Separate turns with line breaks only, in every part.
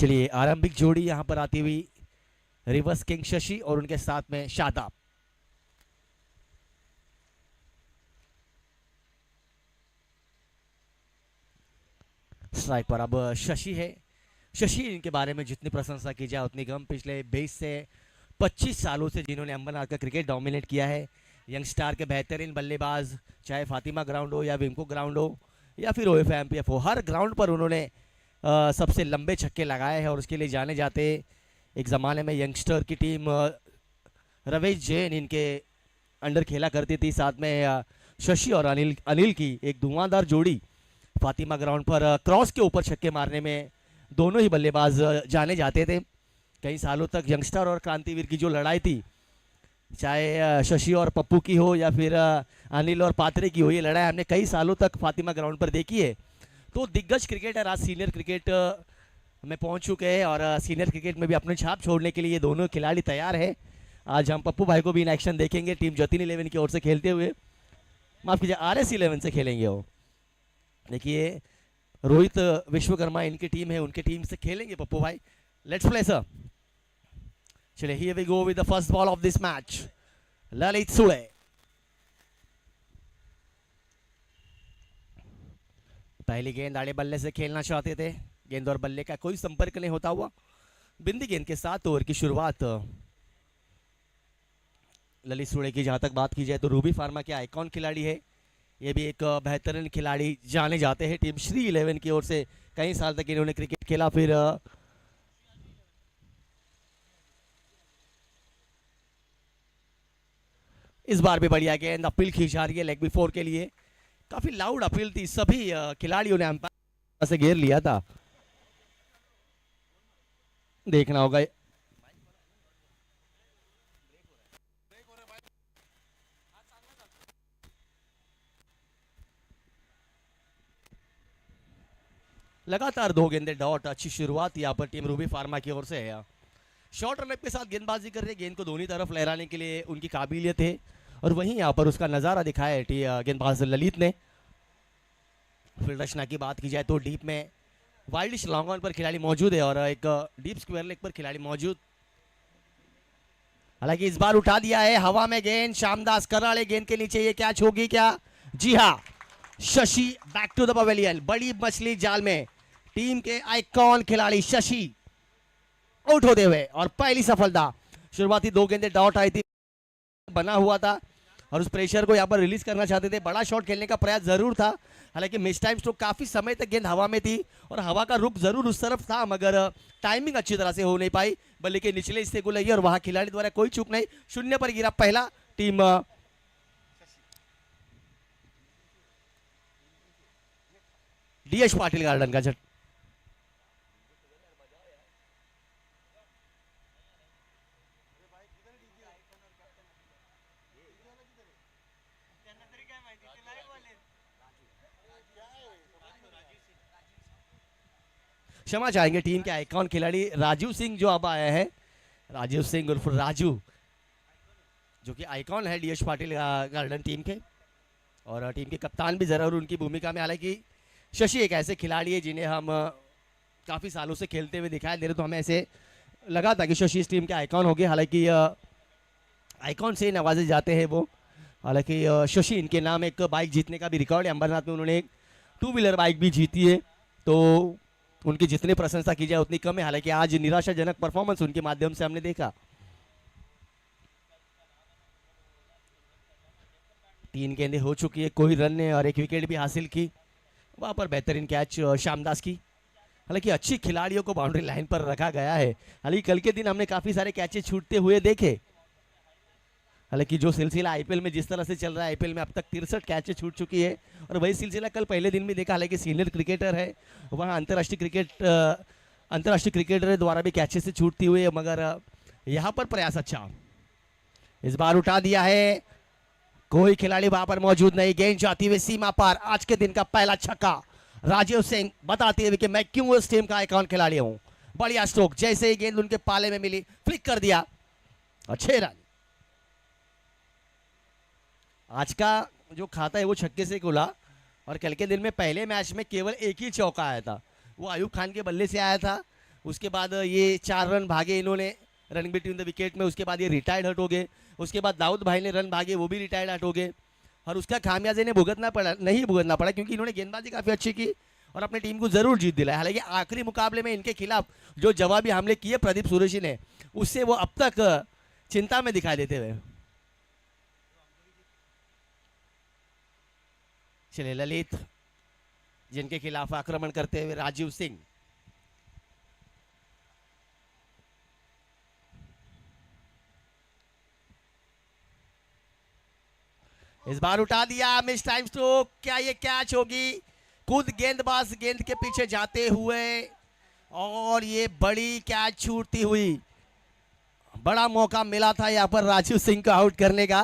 चलिए आरंभिक जोड़ी यहां पर आती हुई रिवर्स किंग शशि और उनके साथ में शादाब। स्ट्राइक पर अब शशि है। शशि इनके बारे में जितनी प्रशंसा की जाए उतनी कम। पिछले 20 से 25 सालों से जिन्होंने अंबरनाथ का क्रिकेट डोमिनेट किया है, यंग स्टार के बेहतरीन बल्लेबाज, चाहे फातिमा ग्राउंड हो या विमको ग्राउंड हो या फिर OFMPF हो, हर ग्राउंड पर उन्होंने सबसे लंबे छक्के लगाए हैं और उसके लिए जाने जाते। एक ज़माने में यंगस्टर की टीम रवेश जैन इनके अंडर खेला करती थी। साथ में शशि और अनिल अनिल की एक धुआंधार जोड़ी फातिमा ग्राउंड पर क्रॉस के ऊपर छक्के मारने में दोनों ही बल्लेबाज जाने जाते थे। कई सालों तक यंगस्टर और क्रांतिवीर की जो लड़ाई थी, चाहे शशि और पप्पू की हो या फिर अनिल और पात्रे की हो, ये लड़ाई हमने कई सालों तक फातिमा ग्राउंड पर देखी है। तो दिग्गज क्रिकेटर आज सीनियर क्रिकेट में पहुंच चुके हैं और सीनियर क्रिकेट में भी अपनी छाप छोड़ने के लिए ये दोनों खिलाड़ी तैयार है। आज हम पप्पू भाई को भी इन एक्शन देखेंगे, टीम जतिन 11 की ओर से खेलते हुए। माफ कीजिए, RS 11 से खेलेंगे वो। देखिए रोहित विश्वकर्मा इनकी टीम है, उनकी टीम से खेलेंगे पप्पू भाई। Let's play sir. चलिए here we go with the first ball of this match. Lalit Sude पहली गेंद आड़े बल्ले से खेलना चाहते थे। गेंद और बल्ले का कोई संपर्क नहीं होता हुआ बिंदी गेंद के साथ ओवर की शुरुआत। ललित सुड़े की जहां तक बात की जाए तो रूबी फार्मा के आइकॉन खिलाड़ी है। ये भी एक बेहतरीन खिलाड़ी जाने जाते हैं टीम श्री 11 की ओर से। कई साल तक इन्होंने क्रिकेट खेला। फिर इस बार भी बढ़िया गेंद, अपील खींच आ रही है लेग बिफोर के लिए। काफी लाउड अपील थी, सभी खिलाड़ियों ने अंपायर से घेर लिया था। देखना होगा। लगातार 2 गेंदे डॉट। अच्छी शुरुआत यहाँ पर टीम रूबी फार्मा की ओर से है। शॉर्ट रन के साथ गेंदबाजी कर रहे, गेंद को दोनों तरफ लहराने के लिए उनकी काबिलियत है और वहीं यहाँ पर उसका नजारा दिखाया है गेंदबाज ललित ने। फील्ड रचना की बात की जाए तो डीप में वाइल्डिश लॉन्ग ऑन पर खिलाड़ी मौजूद है और एक डीप स्क्वायर लेग पर खिलाड़ी मौजूद। हालांकि इस बार उठा दिया है हवा में गेंद। श्यामदास कराड़े गेंद के नीचे, ये कैच होगी क्या? जी हाँ, Shashi back to the pavilion. बड़ी मछली जाल में टीम के आइकॉन खिलाड़ी शशि आउट होते हुए और पहली सफलता। शुरुआती 2 गेंदे डॉट आई थी, बना हुआ था और उस प्रेशर को यहाँ पर रिलीज करना चाहते थे। बड़ा शॉट खेलने का प्रयास जरूर था, हालांकि मिस टाइम स्ट्रोक काफी समय तक गेंद हवा में थी और हवा का रुख जरूर उस तरफ था, मगर टाइमिंग अच्छी तरह से हो नहीं पाई। बल्ले के निचले हिस्से को लगी और वहां खिलाड़ी द्वारा कोई चूक नहीं। 0 पर गिरा पहला टीम DH पाटिल गार्डन का। क्षमा चाहेंगे टीम के आइकॉन खिलाड़ी राजीव सिंह जो अब आया है। राजीव सिंह उर्फ राजू, जो कि आइकॉन है DH पाटिल गार्डन टीम के और टीम के कप्तान भी जरूर उनकी भूमिका में। हालांकि शशि एक ऐसे खिलाड़ी है जिन्हें हम काफ़ी सालों से खेलते हुए दिखाई दे रहे, तो हमें ऐसे लगा था कि शशि इस टीम के आइकॉन हो गए। हालांकि आइकॉन से नवाजे जाते हैं वो। हालांकि शशि इनके नाम एक बाइक जीतने का भी रिकॉर्ड है। अंबरनाथ में उन्होंने एक 2 व्हीलर बाइक भी जीती है, तो उनकी जितनी प्रशंसा की जाए उतनी कम है। हालांकि आज निराशाजनक परफॉर्मेंस उनके माध्यम से हमने देखा। 3 गेंदें हो चुकी है, कोई रन ने और 1 विकेट भी हासिल की। वहां पर बेहतरीन कैच श्यामदास की। हालांकि अच्छी खिलाड़ियों को बाउंड्री लाइन पर रखा गया है। हालांकि कल के दिन हमने काफी सारे कैचेस छूटते हुए देखे। हालांकि जो सिलसिला IPL में जिस तरह से चल रहा है, IPL में अब तक 63 कैचेस छूट चुकी है और वही सिलसिला कल पहले दिन भी देखा। हालांकि सीनियर क्रिकेटर है, वहाँ अंतर्राष्ट्रीय क्रिकेटर द्वारा भी कैचेस से छूटती हुई है, मगर यहाँ पर प्रयास अच्छा। इस बार उठा दिया है, कोई खिलाड़ी वहां पर मौजूद नहीं। गेंद जाती हुई सीमा पर। आज के दिन का पहला छक्का। राजीव सिंह बताते हुए कि मैं क्यों इस टीम का आइकॉन खिलाड़ी हूं। बढ़िया स्ट्रोक, जैसे ही गेंद उनके पाले में मिली फ्लिक कर दिया और 6 रन। आज का जो खाता है वो छक्के से खुला और कल के दिन में पहले मैच में केवल एक ही चौका आया था, वो अयूब खान के बल्ले से आया था। उसके बाद ये 4 रन भागे इन्होंने रनिंग बिटवीन द विकेट में, उसके बाद ये रिटायर्ड हट हो गए, उसके बाद दाऊद भाई ने रन भागे, वो भी रिटायर्ड हट हो गए, और उसका खामियाजा इन्हें भुगतना पड़ा, नहीं भुगतना पड़ा, क्योंकि इन्होंने गेंदबाजी काफ़ी अच्छी की और अपनी टीम को जरूर जीत दिलाया। हालांकि आखिरी मुकाबले में इनके खिलाफ जो जवाबी हमले किए प्रदीप सुरेशी ने, उससे वो अब तक चिंता में दिखाई देते हुए। चलिए ललित, जिनके खिलाफ आक्रमण करते हुए राजीव सिंह। इस बार उठा दिया, मिस टाइम स्ट्रोक, क्या ये कैच होगी? खुद गेंदबाज गेंद के पीछे जाते हुए, और ये बड़ी कैच छूटती हुई। बड़ा मौका मिला था यहाँ पर राजीव सिंह को आउट करने का,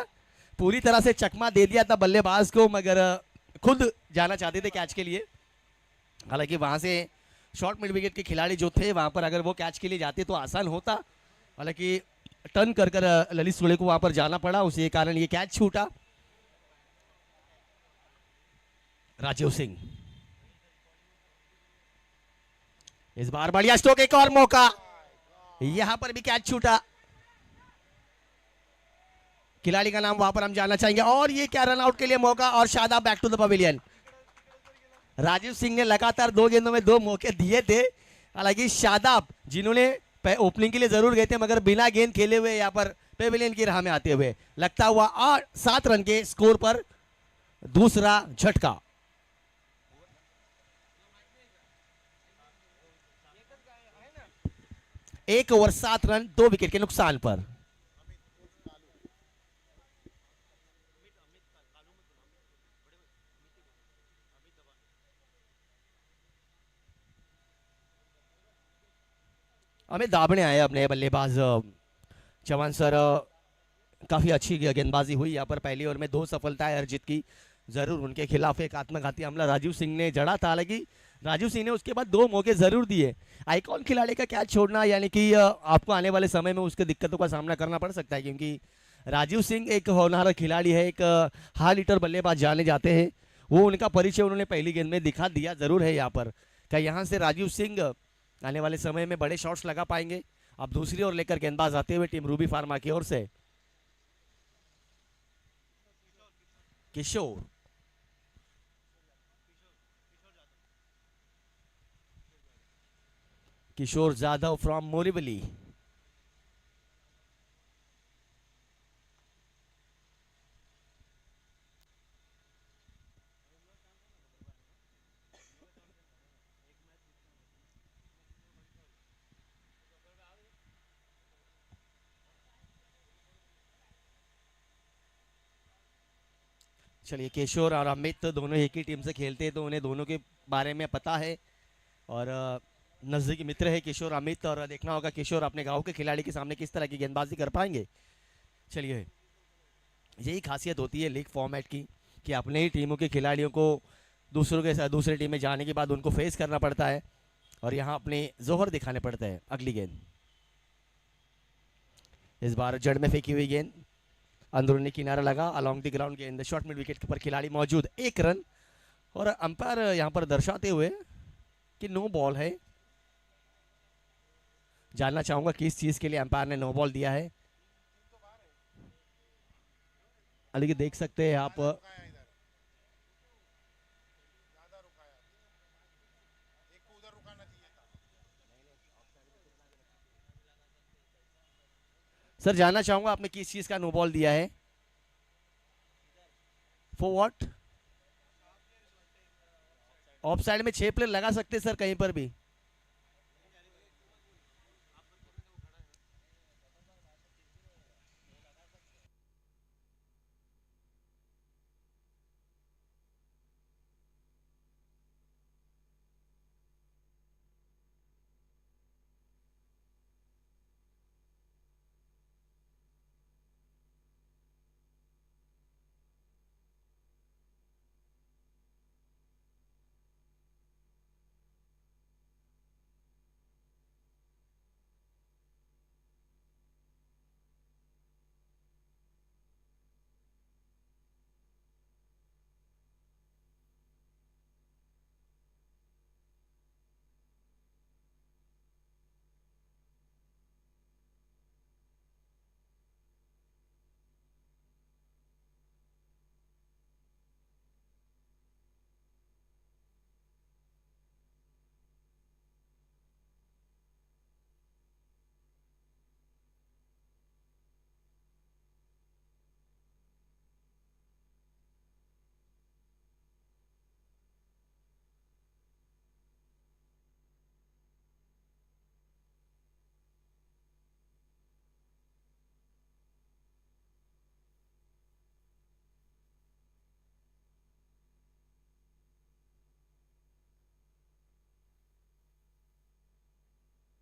पूरी तरह से चकमा दे दिया था बल्लेबाज को, मगर खुद जाना चाहते थे कैच के लिए। हालांकि वहां से शॉर्ट मिड विकेट के खिलाड़ी जो थे वहां पर अगर वो कैच के लिए जाते तो आसान होता, हालांकि टर्न कर कर ललित सुले को वहां पर जाना पड़ा, उसी कारण ये कैच छूटा। राजीव सिंह इस बार बढ़िया स्ट्रोक, एक और मौका, यहां पर भी कैच छूटा। खिलाड़ी का नाम वहां पर हम जानना चाहेंगे, और ये क्या रन आउट के लिए मौका, और Shadab back to the pavilion. Rajeev Singh ने लगातार 2 गेंदों में 2 मौके दिए थे, हालांकि शादाब जिन्होंने ओपनिंग के लिए जरूर गए थे मगर बिना गेंद खेले हुए यहाँ पर पेविलियन की राह में आते हुए लगता हुआ 7 रन के स्कोर पर दूसरा झटका। एक ओवर 7 रन 2 विकेट के नुकसान पर। हमें दाबने आए अपने बल्लेबाज चौहान सर। काफ़ी अच्छी गेंदबाजी हुई यहाँ पर, पहली ओवर में 2 सफलताएं अर्जित की, जरूर उनके खिलाफ एक आत्मघाती हमला राजीव सिंह ने जड़ा था, हालांकि राजीव सिंह ने उसके बाद 2 मौके जरूर दिए। आइकॉन खिलाड़ी का कैच छोड़ना यानी कि आपको आने वाले समय में उसके दिक्कतों का सामना करना पड़ सकता है, क्योंकि राजीव सिंह एक होनहार खिलाड़ी है, एक हार्ड हिटर बल्लेबाज जाने जाते हैं, वो उनका परिचय उन्होंने पहली गेंद में दिखा दिया जरूर है यहाँ पर। क्या यहाँ से राजीव सिंह आने वाले समय में बड़े शॉट्स लगा पाएंगे? अब दूसरी ओर लेकर गेंदबाज आते हुए टीम रूबी फार्मा की ओर से किशोर। किशोर जाधव फ्रॉम मोरिवली। चलिए, किशोर और अमित दोनों एक ही टीम से खेलते हैं तो उन्हें दोनों के बारे में पता है, और नज़दीकी मित्र है किशोर अमित, और देखना होगा किशोर अपने गांव के खिलाड़ी के सामने किस तरह की गेंदबाजी कर पाएंगे। चलिए, यही खासियत होती है लीग फॉर्मेट की कि अपने ही टीमों के खिलाड़ियों को दूसरों के साथ दूसरी टीम में जाने के बाद उनको फेस करना पड़ता है, और यहाँ अपने जोहर दिखाने पड़ते हैं। अगली गेंद इस बार जड़ में फेंकी हुई गेंद, अंदरूनी किनारा लगा, अलोंग द ग्राउंड गेंद, शॉर्ट मिड विकेट पर खिलाड़ी मौजूद, 1 रन, और अंपायर यहाँ पर दर्शाते हुए कि नो बॉल है। जानना चाहूंगा किस चीज के लिए अंपायर ने नो बॉल दिया है। अली देख सकते हैं आप, सर जानना चाहूंगा आपने किस चीज का नो बॉल दिया है? For what? ऑफ साइड में 6 प्लेयर लगा सकते सर कहीं पर भी।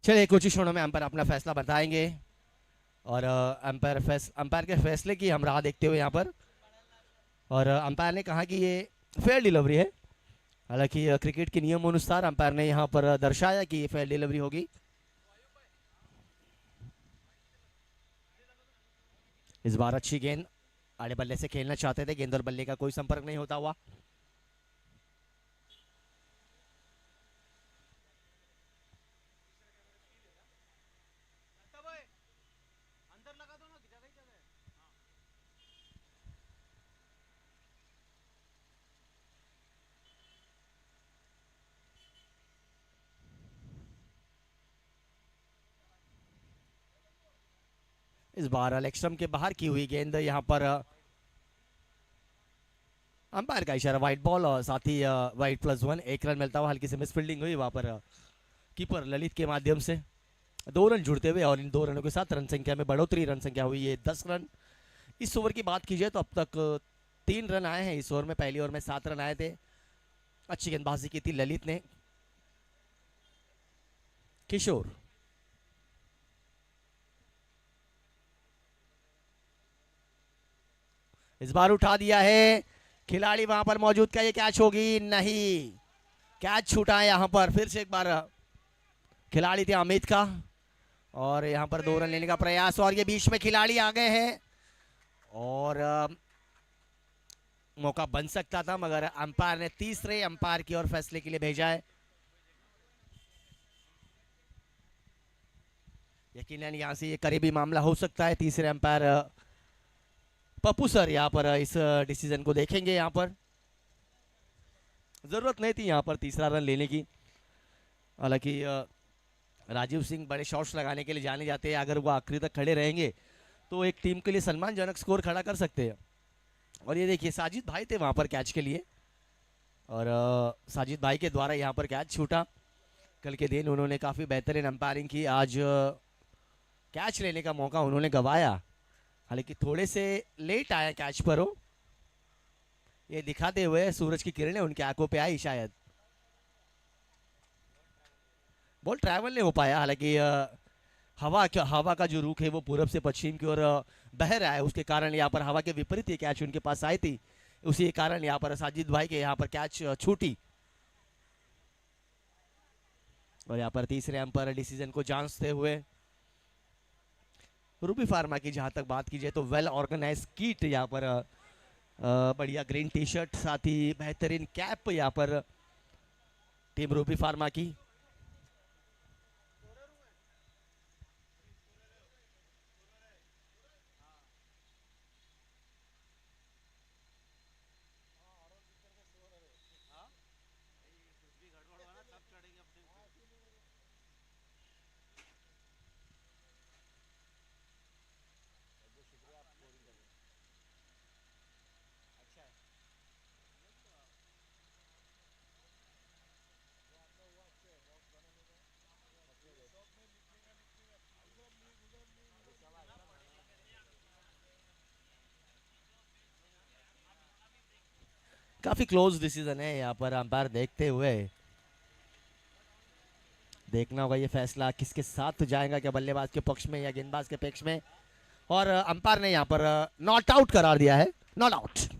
चलिए कुछ ही क्षणों में अंपायर अपना फैसला बताएंगे और अंपायर के फैसले की हम राह देखते हुए यहाँ पर। और अंपायर ने कहा कि ये फेयर डिलीवरी है। हालांकि क्रिकेट के नियम अनुसार अंपायर ने यहाँ पर दर्शाया कि ये फेयर डिलीवरी होगी। इस बार अच्छी गेंद, आड़े बल्ले से खेलना चाहते थे, गेंद और बल्ले का कोई संपर्क नहीं होता हुआ। इस बार लेग स्टंप के बाहर की हुई गेंद, यहाँ पर अंपायर का इशारा वाइट बॉल और साथ ही वाइट +1, एक रन मिलता हुआ। हल्की से मिस फील्डिंग हुई वहां पर कीपर ललित के माध्यम से। 2 रन जुड़ते हुए और इन 2 रनों के साथ रन संख्या में बढ़ोतरी, रन संख्या हुई है 10 रन। इस ओवर की बात की जाए तो अब तक 3 रन आए हैं इस ओवर में। पहली ओवर में 7 रन आए थे। अच्छी गेंदबाजी की थी ललित ने। किशोर, इस बार उठा दिया है खिलाड़ी वहां पर मौजूद, क्या ये कैच होगी? नहीं, कैच छूटा है यहाँ पर। फिर से एक बार खिलाड़ी थे अमित का और यहाँ पर 2 रन लेने का प्रयास, और ये बीच में खिलाड़ी आ गए हैं और मौका बन सकता था, मगर अंपायर ने तीसरे अंपायर की ओर फैसले के लिए भेजा है। यकीनन यहाँ से ये करीबी मामला हो सकता है। तीसरे अंपायर पप्पू सर यहाँ पर इस डिसीजन को देखेंगे। यहाँ पर जरूरत नहीं थी यहाँ पर तीसरा रन लेने की। हालांकि राजीव सिंह बड़े शॉट्स लगाने के लिए जाने जाते हैं, अगर वो आखिरी तक खड़े रहेंगे तो एक टीम के लिए सम्मानजनक स्कोर खड़ा कर सकते हैं। और ये देखिए साजिद भाई थे वहां पर कैच के लिए, और साजिद भाई के द्वारा यहाँ पर कैच छूटा। कल के दिन उन्होंने काफ़ी बेहतरीन अंपायरिंग की, आज कैच लेने का मौका उन्होंने गंवाया। हालांकि थोड़े से लेट आया कैच पर हो, ये दिखाते हुए सूरज की किरणें उनकी आंखों पे आई शायद। बॉल ट्रैवल नहीं हो पाया। हालांकि हवा का जो रुख है वो पूरब से पश्चिम की ओर बह रहा है, उसके कारण यहाँ पर हवा के विपरीत ये कैच उनके पास आई थी। उसी कारण यहाँ पर साजिद भाई के यहाँ पर कैच छूटी। और यहाँ पर तीसरे अंपायर डिसीजन को जांचते हुए रूबी फार्मा की जहां तक बात की जाए तो वेल ऑर्गेनाइज किट यहाँ पर बढ़िया ग्रीन टी शर्ट, साथ ही बेहतरीन कैप यहाँ पर टीम रूबी फार्मा की। काफी क्लोज डिसीजन है यहाँ पर अंपायर देखते हुए। देखना होगा ये फैसला किसके साथ जाएगा, क्या बल्लेबाज के पक्ष में या गेंदबाज के पक्ष में। और अंपायर ने यहाँ पर नॉट आउट करार दिया है, नॉट आउट।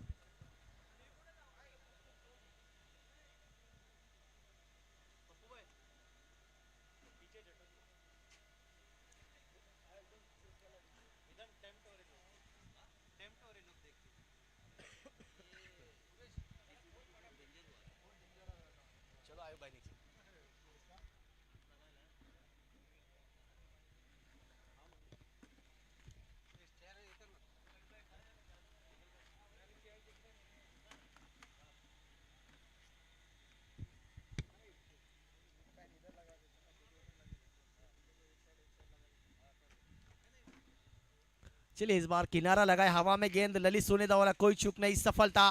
चलिए इस बार किनारा लगाए, हवा में गेंद, ललित सुनेदा वाला कोई चूक नहीं, सफलता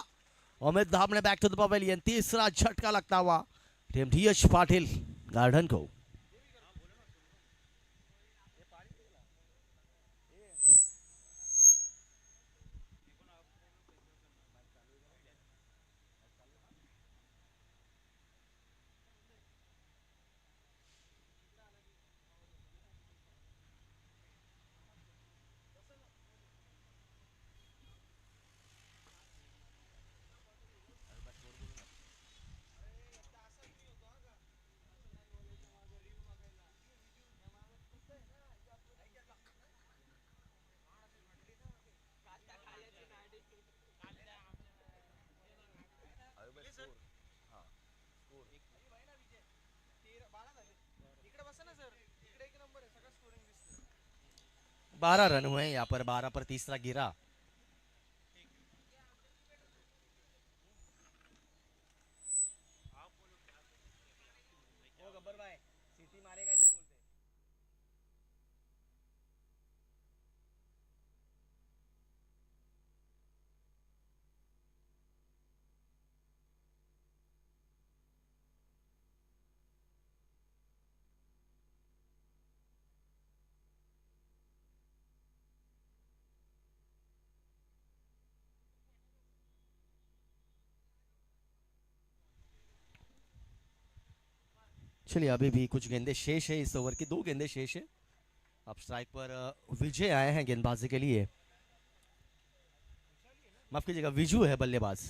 अमित धाम ने बैक टू द पवेलियन। तीसरा झटका लगता हुआ टीम डी.एच. पाटिल गार्डन को। 12 रन हुए यहाँ पर, 12 पर तीसरा गिरा। चलिए अभी भी कुछ गेंदे शेष है, इस ओवर की 2 गेंदे शेष है। अब स्ट्राइक पर विजय आए हैं गेंदबाजी के लिए, माफ कीजिएगा विजू है बल्लेबाज।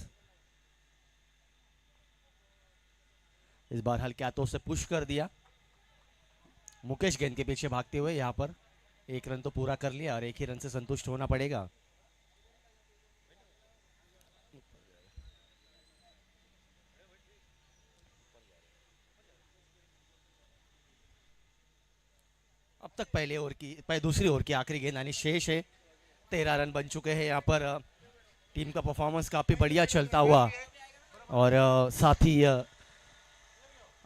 इस बार हल्के हाथों से पुश कर दिया, मुकेश गेंद के पीछे भागते हुए यहाँ पर 1 रन तो पूरा कर लिया और 1 ही रन से संतुष्ट होना पड़ेगा। अब तक दूसरी ओवर की आखिरी गेंद यानी शेष है। 13 रन बन चुके हैं यहाँ पर। टीम का परफॉर्मेंस काफी बढ़िया चलता हुआ, और साथ ही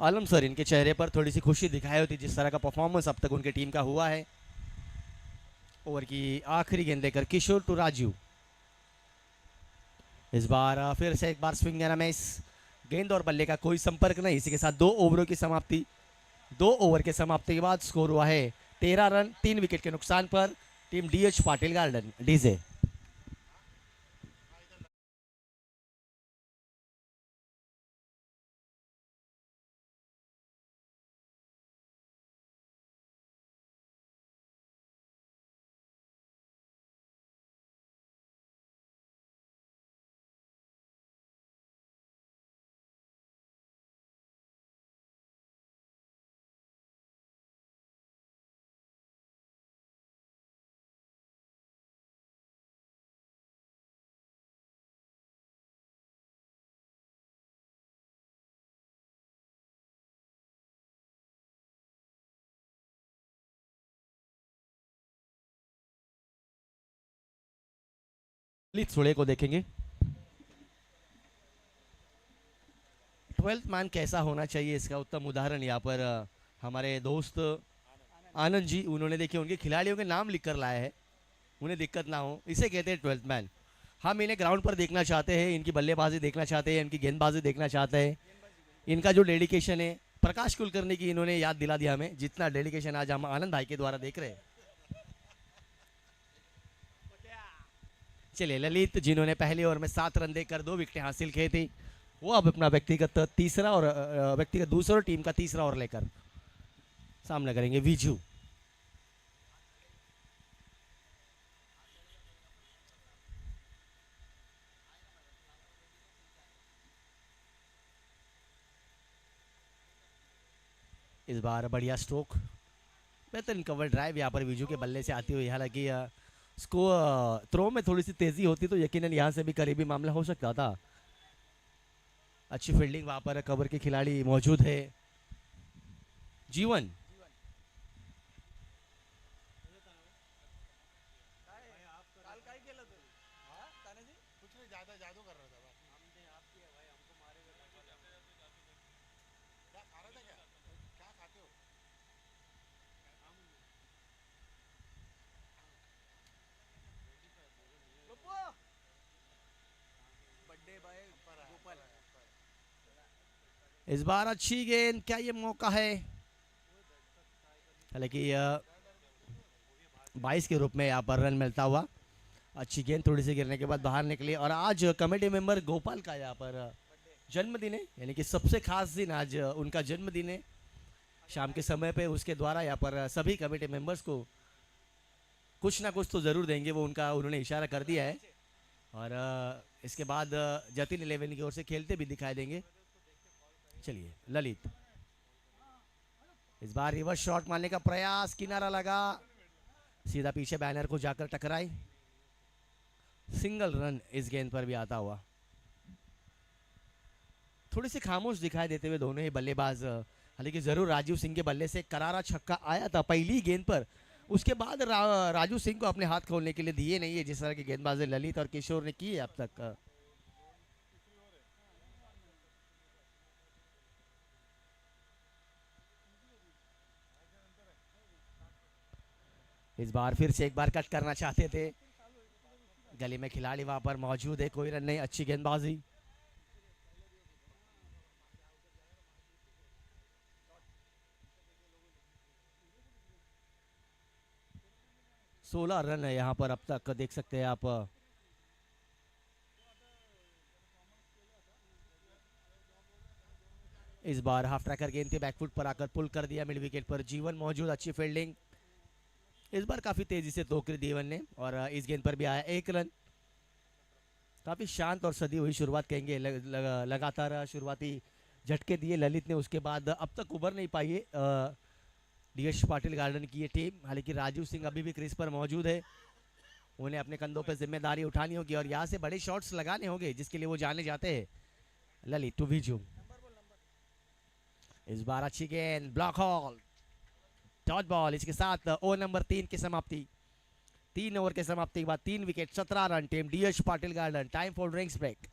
आलम सर इनके चेहरे पर थोड़ी सी खुशी दिखाई होती जिस तरह का परफॉर्मेंस अब तक उनकी टीम का हुआ है। ओवर की आखिरी गेंद लेकर किशोर टू राजू। इस बार फिर से एक बार स्विंग एंड मिस, गेंद और बल्ले का कोई संपर्क नहीं। इसी के साथ 2 ओवरों की समाप्ति। 2 ओवर के समाप्ति के बाद स्कोर हुआ है 13 रन 3 विकेट के नुकसान पर। Team DH Patil garden DJ. थोड़े को देखेंगे 12th मैन कैसा होना चाहिए, इसका उत्तम उदाहरण यहाँ पर हमारे दोस्त आनंद जी, उन्होंने देखिए उनके खिलाड़ियों के नाम लिख कर लाए हैं, उन्हें दिक्कत ना हो, इसे कहते हैं 12th मैन। हम इन्हें ग्राउंड पर देखना चाहते हैं, इनकी बल्लेबाजी देखना चाहते हैं, इनकी गेंदबाजी देखना चाहते हैं, इनका जो डेडिकेशन है। प्रकाश कुलकर्णी की इन्होंने याद दिला दिया हमें, जितना डेडिकेशन आज हम आनंद भाई के द्वारा देख रहे हैं। चलिए ललित, जिन्होंने पहले ओवर में 7 रन देकर 2 विकेटें हासिल की थी, वो अब अपना व्यक्तिगत तीसरा और व्यक्तिगत दूसरा और टीम का तीसरा ओवर लेकर सामना करेंगे विजू। इस बार बढ़िया स्ट्रोक, बेहतरीन कवर ड्राइव यहाँ पर विजू के बल्ले से आती हुई। हालांकि इसको थ्रो में थोड़ी सी तेजी होती तो यकीनन यहाँ से भी करीबी मामला हो सकता था। अच्छी फील्डिंग वहां पर कवर के खिलाड़ी मौजूद है। जीवन इस बार अच्छी गेंद, क्या ये मौका है? हालांकि 22 के रूप में यहाँ पर रन मिलता हुआ। अच्छी गेंद थोड़ी सी गिरने के बाद बाहर निकली, और आज कमेटी मेंबर गोपाल का यहाँ पर जन्मदिन है, यानी कि सबसे खास दिन आज उनका जन्मदिन है। शाम के समय पे उसके द्वारा यहाँ पर सभी कमेटी मेंबर्स को कुछ ना कुछ तो ज़रूर देंगे, वो उन्होंने इशारा कर दिया है। और इसके बाद जतिन 11 की ओर से खेलते भी दिखाई देंगे। चलिए ललित, इस बार रिवर्स शॉट मारने का प्रयास, किनारा लगा, सीधा पीछे बैनर को जाकर टकराई। सिंगल रन इस गेंद पर भी आता हुआ। थोड़ी सी खामोश दिखाई देते हुए दोनों ही बल्लेबाज। हालांकि जरूर राजीव सिंह के बल्ले से करारा छक्का आया था पहली गेंद पर, उसके बाद राजू सिंह को अपने हाथ खोलने के लिए दिए नहीं है, जिस तरह की गेंदबाजी ललित और किशोर ने की है अब तक। इस बार फिर से एक बार कट करना चाहते थे, गली में खिलाड़ी वहां पर मौजूद है, कोई रन नहीं, अच्छी गेंदबाजी। 16 रन है यहाँ पर अब तक, देख सकते हैं आप। इस बार हाफ ट्रैकर गेंद थी, बैकफुट पर आकर पुल कर दिया, मिड विकेट पर जीवन मौजूद, अच्छी फील्डिंग। इस बार काफी तेजी से तोकरी जीवन ने, और इस गेंद पर भी आया 1 रन। काफी शांत और सदी हुई शुरुआत कहेंगे, लगातार शुरुआती झटके दिए ललित ने, उसके बाद अब तक उभर नहीं पाई है डीएस पाटिल गार्डन की ये टीम। हालांकि राजू सिंह अभी भी क्रीज पर मौजूद है, उन्हें अपने कंधों पर जिम्मेदारी उठानी होगी और यहाँ से बड़े शॉट्स लगाने होंगे, जिसके लिए वो जाने जाते हैं ललित टू विजू। इस बार अच्छी गेंद, ब्लॉक हॉल, डॉट बॉल। इसके साथ ओवर नंबर 3 की समाप्ति। 3 ओवर के समाप्ति के बाद 3 wicket, 17 run, team DS Patil garden. Time for drinks break.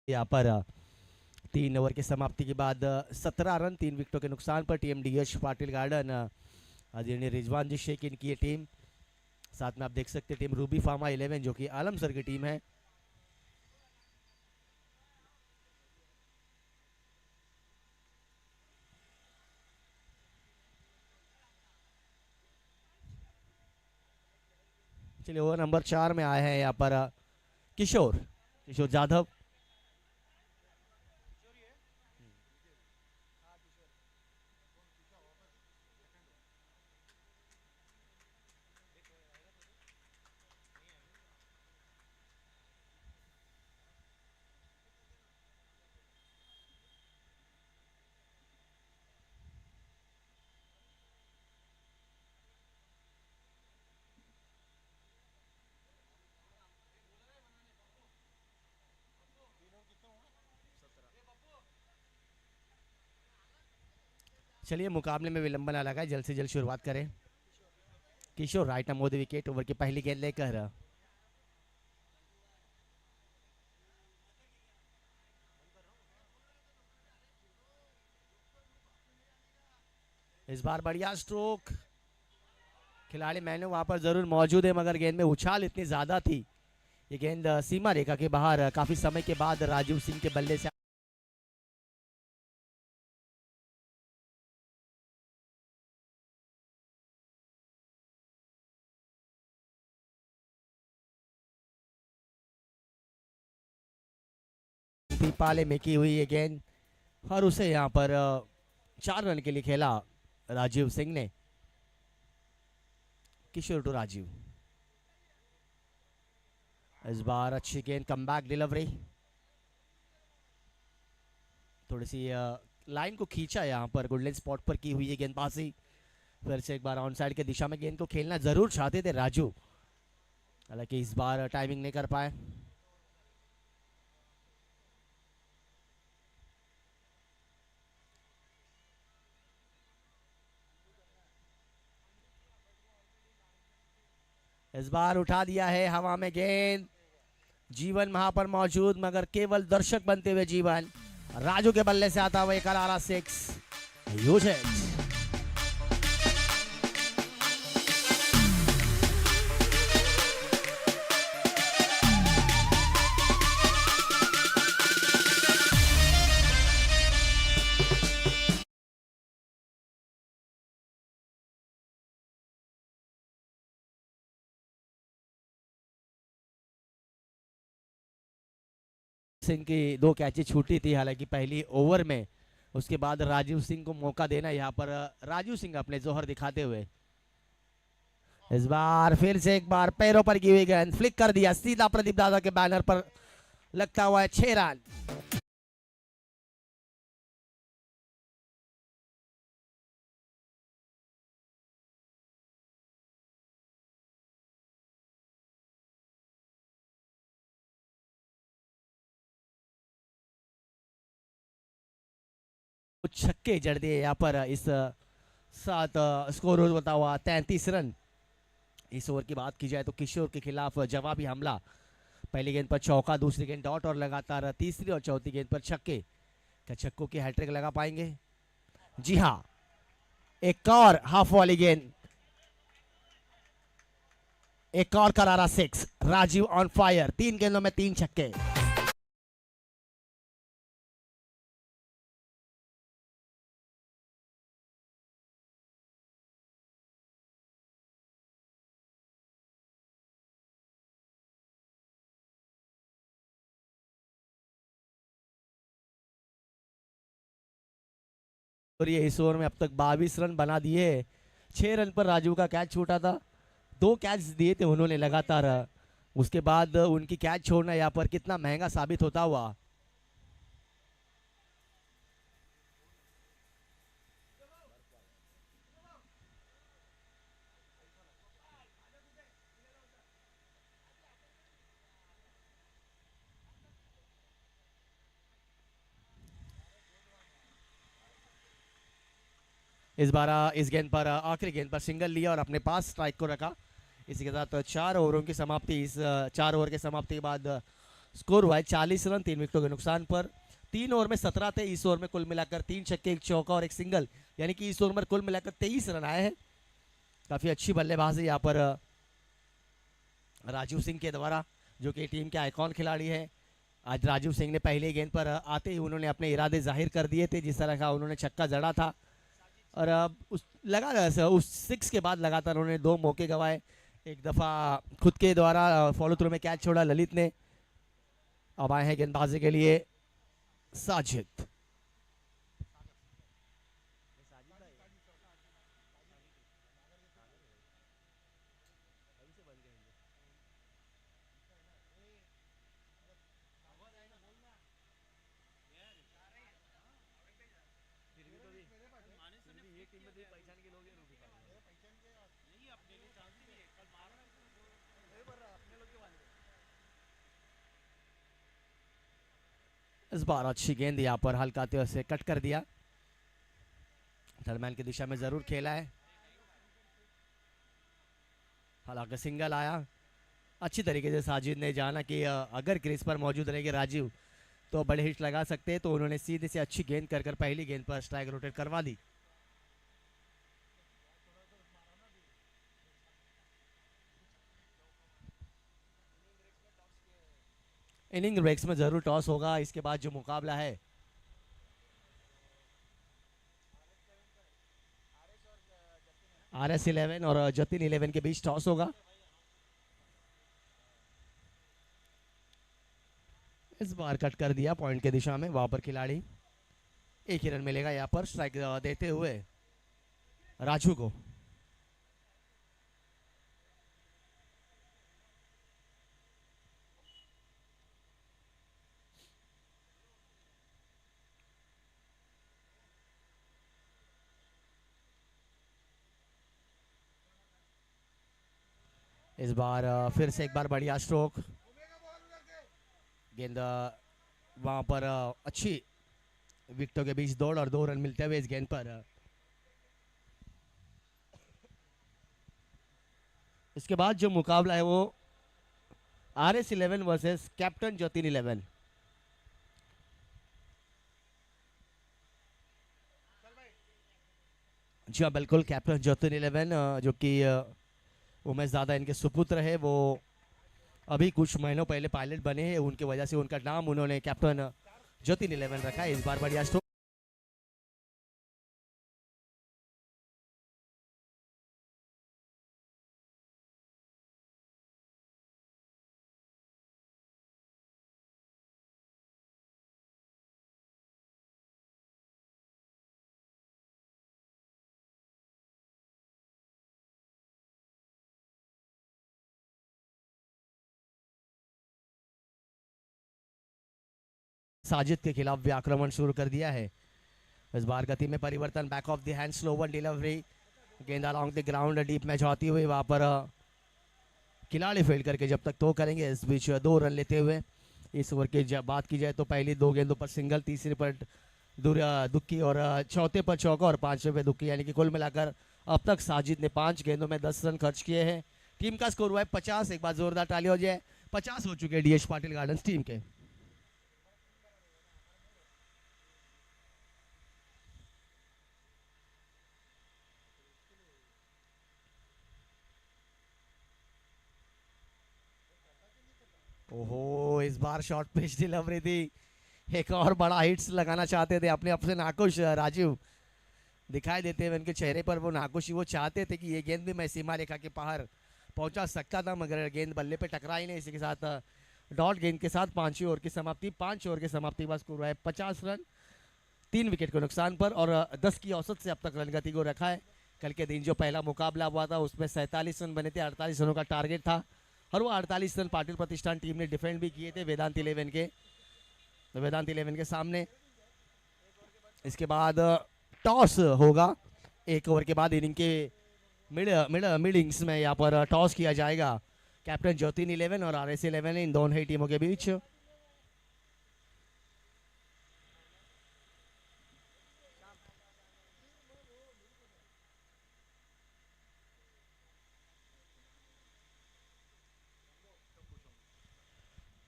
यहाँ पर 3 ओवर की समाप्ति के बाद 17 रन, 3 विकेटों के नुकसान पर टीम डीएस पाटिल गार्डन आदरणीय रिजवान जी शेख इनकी ये टीम। साथ में आप देख सकते हैं टीम रूबी फार्मा 11 जो कि आलम सर की टीम है। चलिए ओवर नंबर 4 में आए हैं यहाँ पर किशोर किशोर जाधव। चलिए मुकाबले में विलंबन आ लगा है, जल्द से जल्द शुरुआत करें। किशोर राइट ना मोदी विकेट ओवर की पहली गेंद लेकर। इस बार बढ़िया स्ट्रोक, खिलाड़ी मैंने वहां पर जरूर मौजूद है मगर गेंद में उछाल इतनी ज्यादा थी। ये गेंद सीमा रेखा के बाहर काफी समय के बाद राजीव सिंह के बल्ले से पाले में की हुई ये गेंद और उसे यहाँ पर 4 रन के लिए खेला राजीव सिंह ने। किशोर टू राजीव, इस बार अच्छी गेंद, कमबैक डिलीवरी, थोड़ी सी लाइन को खींचा यहाँ पर, गोल्डन स्पॉट पर की हुई है गेंदबाजी। फिर से एक बार ऑन साइड के दिशा में गेंद को खेलना जरूर चाहते थे राजू, हालांकि इस बार टाइमिंग नहीं कर पाए। इस बार उठा दिया है हवा में गेंद, जीवन वहां पर मौजूद मगर केवल दर्शक बनते हुए जीवन। राजू के बल्ले से आता हुआ करारा 6 यूज है। सिंह की 2 कैचें छूटी थी हालांकि पहली ओवर में, उसके बाद राजीव सिंह को मौका देना यहाँ पर राजीव सिंह अपने जोहर दिखाते हुए। इस बार फिर से एक बार पैरों पर की हुई गेंद, फ्लिक कर दिया सीधा प्रदीप दादा के बैनर पर लगता हुआ है 6 रन। छक्के जड़ दिए यहाँ पर इस साथ स्कोर होता हुआ 33 रन। इस ओवर की बात की जाए तो किशोर के खिलाफ जवाबी हमला, पहली गेंद पर चौका, दूसरी गेंद डॉट और लगातार तीसरी और चौथी गेंद पर छक्के। क्या छक्कों की हैट्रिक लगा पाएंगे? जी हाँ, एक और हाफ वाली गेंद, एक और करारा 6, राजीव ऑन फायर, 3 गेंदों में 3 छक्के। और ये इस ओवर में अब तक 22 रन बना दिए। 6 रन पर राजू का कैच छूटा था, 2 कैच दिए थे उन्होंने लगातार, उसके बाद उनकी कैच छोड़ना यहाँ पर कितना महंगा साबित होता हुआ। इस बार इस गेंद पर आखिरी गेंद पर सिंगल लिया और अपने पास स्ट्राइक को रखा। इसी के साथ 4 ओवरों की समाप्ति, इस 4 ओवर के समाप्ति के बाद स्कोर हुआ है 40 रन 3 विकेटों के नुकसान पर। 3 ओवर में 17 थे, इस ओवर में कुल मिलाकर 3 छक्के, 1 चौका और 1 सिंगल, यानी कि इस ओवर में कुल मिलाकर 23 रन आए हैं। काफी अच्छी बल्लेबाजी यहाँ पर राजीव सिंह के द्वारा, जो कि टीम के आइकॉन खिलाड़ी है। आज राजीव सिंह ने पहले गेंद पर आते ही उन्होंने अपने इरादे जाहिर कर दिए थे, जिस तरह का उन्होंने छक्का जड़ा था। और अब उस 6 के बाद लगातार उन्होंने 2 मौके गंवाए। एक दफ़ा खुद के द्वारा फॉलो थ्रू में कैच छोड़ा ललित ने। अब आए हैं गेंदबाजी के लिए साजिद। इस बार अच्छी गेंद यहाँ पर हल्का तेज से कट कर दिया, थर्डमैन की दिशा में जरूर खेला है। हालांकि सिंगल आया, अच्छी तरीके से साजिद ने जाना कि अगर क्रीज पर मौजूद रहेंगे राजीव तो बड़े हिट लगा सकते हैं, तो उन्होंने सीधे से अच्छी गेंद कर कर पहली गेंद पर स्ट्राइक रोटेट करवा दी। इनिंग ब्रेक्स में जरूर टॉस होगा। इसके बाद जो मुकाबला है RS11 और जतिन 11 के बीच टॉस होगा। इस बार कट कर दिया पॉइंट की दिशा में, वहां पर खिलाड़ी एक ही रन मिलेगा यहाँ पर स्ट्राइक देते हुए राजू को। इस बार फिर से एक बार बढ़िया स्ट्रोक, गेंद वहां पर अच्छी विकेटों के बीच दौड़ और 2 रन मिलते हुए इस गेंद पर। इसके बाद जो मुकाबला है वो RS11 वर्सेस कैप्टन जतिन 11। जी हाँ बिल्कुल, कैप्टन जतिन 11 जो कि उमेश दादा इनके सुपुत्र है, वो अभी कुछ महीनों पहले पायलट बने हैं, उनकी वजह से उनका नाम उन्होंने कैप्टन जतिन 11 रखा है। इस बार बढ़िया स्ट्रोक, साजिद के खिलाफ भी आक्रमण शुरू कर दिया है। इस बार गति में परिवर्तन, back of the hand slow one delivery, गेंद अलोंग द ग्राउंड डीप में जाती हुई वहां पर खिलाड़ी फील्ड करके जब तक तो करेंगे। इस बीच 2 रन लेते हुए इस ओवर की जब बात की जाए तो पहली 2 गेंदों पर सिंगल, तीसरे पर दुक्की और चौथे पर चौका और पांचवें पे दुक्की, यानी कि कुल मिलाकर अब तक साजिद ने 5 गेंदों में 10 रन खर्च किए हैं। टीम का स्कोर हुआ है 50। एक बार जोरदार ताली हो जाए। 50 हो चुके हैं DH पाटिल गार्डन्स टीम के। ओहो, इस बार शॉर्ट पिच डिलीवरी थी, एक और बड़ा हिट्स लगाना चाहते थे अपने अपने नाखुश राजीव दिखाई देते हुए उनके चेहरे पर वो नाखुशी। वो चाहते थे कि ये गेंद भी मैं सीमा रेखा के बाहर पहुंचा सकता था, मगर गेंद बल्ले पे टकराई नहीं। इसी के साथ डॉट गेंद के साथ 5वीं ओवर की समाप्ति। 5 ओवर की समाप्ति बस स्कोर है 50 रन, 3 विकेट के नुकसान पर, और 10 की औसत से अब तक रन गति को रखा है। कल के दिन जो पहला मुकाबला हुआ था उसमें 47 रन बने थे, 48 रनों का टारगेट था, और वो 48 रन पाटिल प्रतिष्ठान टीम ने डिफेंड भी किए थे वेदांत 11 के सामने। इसके बाद टॉस होगा 1 ओवर के बाद। इनिंग के मिड मिड मिड इनिंग्स में यहाँ पर टॉस किया जाएगा कैप्टन ज्योतिन 11 और RS11 इन दोनों ही टीमों के बीच।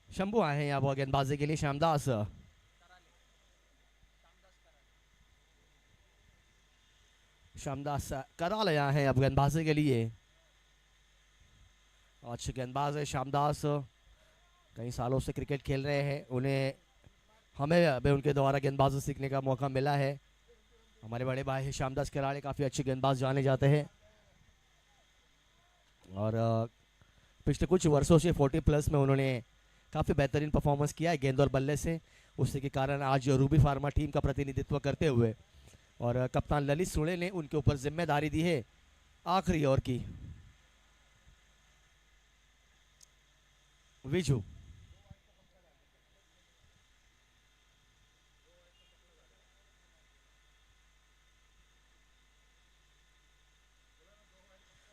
शंभू आए हैं यहाँ पर गेंदबाजी के लिए, श्यामदास श्यामदास कराल आए हैं अब गेंदबाजी के लिए। अच्छे गेंदबाज है श्यामदास, कई सालों से क्रिकेट खेल रहे हैं, उन्हें हमें अभी उनके द्वारा गेंदबाजी सीखने का मौका मिला है। हमारे बड़े भाई श्यामदास कराड़े काफ़ी अच्छे गेंदबाज जाने जाते हैं, और पिछले कुछ वर्षों से 40+ में उन्होंने काफ़ी बेहतरीन परफॉर्मेंस किया है गेंद और बल्ले से। उसी के कारण आज रूबी फार्मा टीम का प्रतिनिधित्व करते हुए और कप्तान ललित सुड़े ने उनके ऊपर जिम्मेदारी दी है आखिरी ओवर की। विजू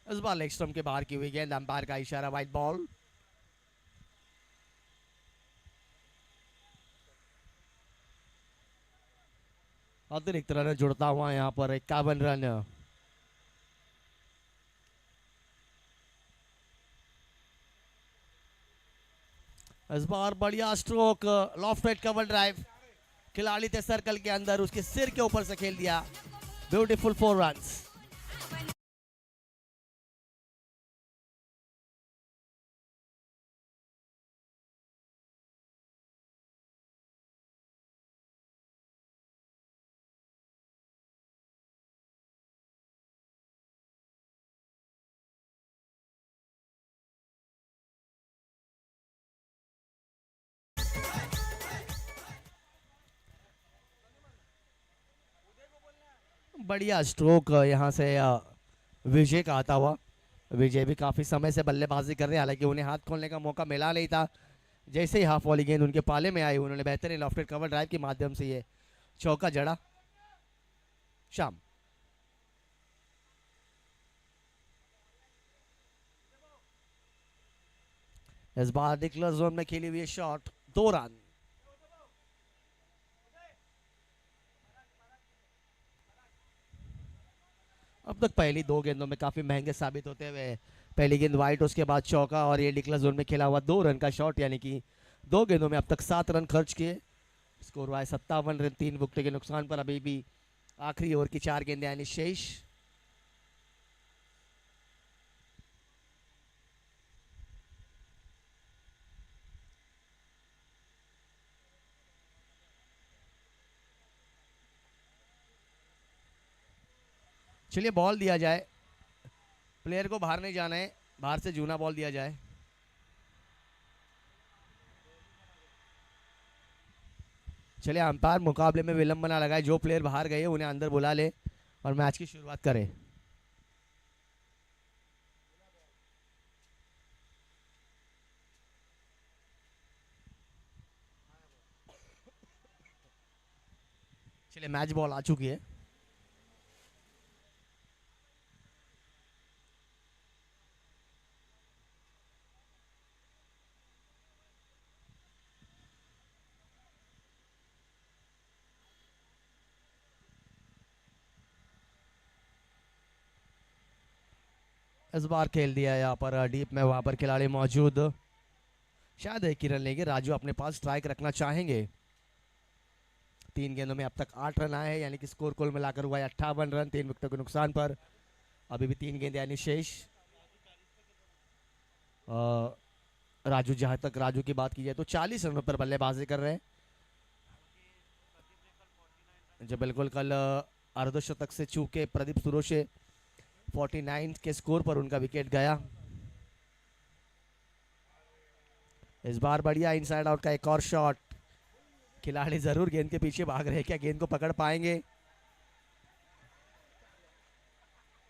इस बार लेग स्टंप के बाहर की हुई गेंद, अंपायर का इशारा वाइट बॉल। अतिरिक्त रन जुड़ता हुआ यहाँ पर 51 रन। इस बार बढ़िया stroke, loft right cover drive, खिलाड़ी थे सर्कल के अंदर, उसके सिर के ऊपर से खेल दिया। Beautiful 4 runs. बढ़िया स्ट्रोक यहाँ से विजय का आता हुआ। विजय भी काफी समय से बल्लेबाजी कर रहे हैं, हालांकि उन्हें हाथ खोलने का मौका मिला नहीं था। जैसे ही हाफ वॉली गेंद उनके पाले में आई, उन्होंने बेहतरीन लॉफ्टेड कवर ड्राइव के माध्यम से ये चौका जड़ा। शाम। इस बार निकलर जोन में खेली हुई शॉट, 2 रन। अब तक पहली 2 गेंदों में काफी महंगे साबित होते हुए, पहली गेंद वाइट, उसके बाद चौका, और ये निकलर जोन में खेला हुआ 2 रन का शॉट, यानी कि 2 गेंदों में अब तक 7 रन खर्च किए। स्कोर हुआ है 57 रन, 3 विकेट के नुकसान पर। अभी भी आखिरी ओवर की 4 गेंदें यानी शेष। चलिए बॉल दिया जाए, प्लेयर को बाहर नहीं जाना है, बाहर से जूना बॉल दिया जाए। चलिए अंपायर मुकाबले में विलंब ना लगाए, जो प्लेयर बाहर गए उन्हें अंदर बुला ले और मैच की शुरुआत करें। चलिए मैच बॉल आ चुकी है। इस बार खेल दिया यहाँ पर डीप में, वहां पर खिलाड़ी मौजूद, शायद एक ही रन लेंगे। राजू अपने पास स्ट्राइक रखना चाहेंगे। 3 गेंदों में अब तक 8 रन आए हैं, यानी कि स्कोर कुल मिलाकर हुआ है 58 रन, 3 विकेटों के नुकसान पर। अभी भी 3 गेंद यानी शेष। राजू, जहां तक राजू की बात की जाए तो 40 रनों पर बल्लेबाजी कर रहे हैं, जो बिल्कुल कल अर्धशतक से चूके प्रदीप सुरोशे 49 के स्कोर पर उनका विकेट गया। इस बार बढ़िया इनसाइड आउट का एक और शॉट, खिलाड़ी जरूर गेंद के पीछे भाग रहे हैं, क्या गेंद को पकड़ पाएंगे?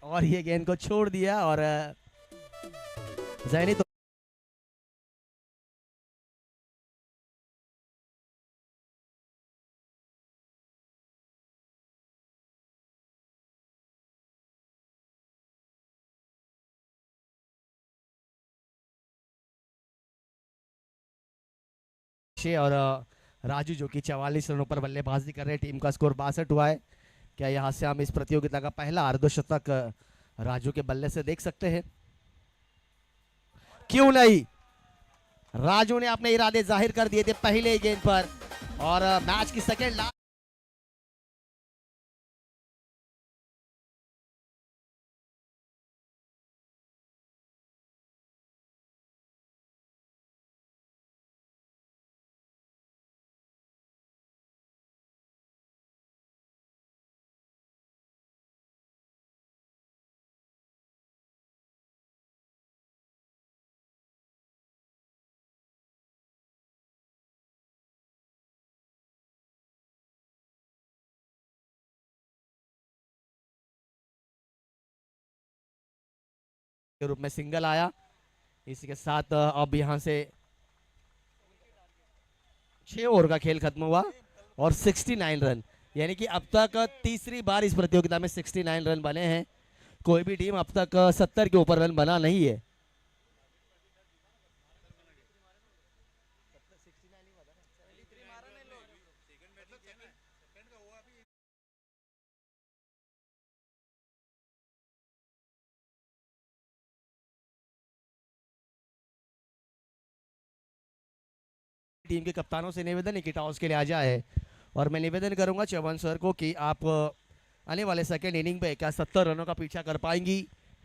और ये गेंद को छोड़ दिया, और जैनी तो और राजू जो कि 44 रनों पर बल्लेबाजी कर रहे हैं, टीम का स्कोर 62 हुआ है। क्या यहाँ से हम इस प्रतियोगिता का पहला अर्धशतक राजू के बल्ले से देख सकते हैं? क्यों नहीं, राजू ने अपने इरादे जाहिर कर दिए थे पहले ही गेंद पर, और मैच की सेकेंड के रूप में सिंगल आया। इसी के साथ अब यहां से 6 ओवर का खेल खत्म हुआ और 69 रन, यानी कि अब तक तीसरी बार इस प्रतियोगिता में 69 रन बने हैं। कोई भी टीम अब तक 70 के ऊपर रन बना नहीं है। टीम के कप्तानों से निवेदन है कि टॉस के लिए आ जाए और मैं निवेदन करूंगा चौहान सर को कि आप आने वाले सेकेंड इनिंग पे क्या 70 रनों का पीछा कर पाएंगी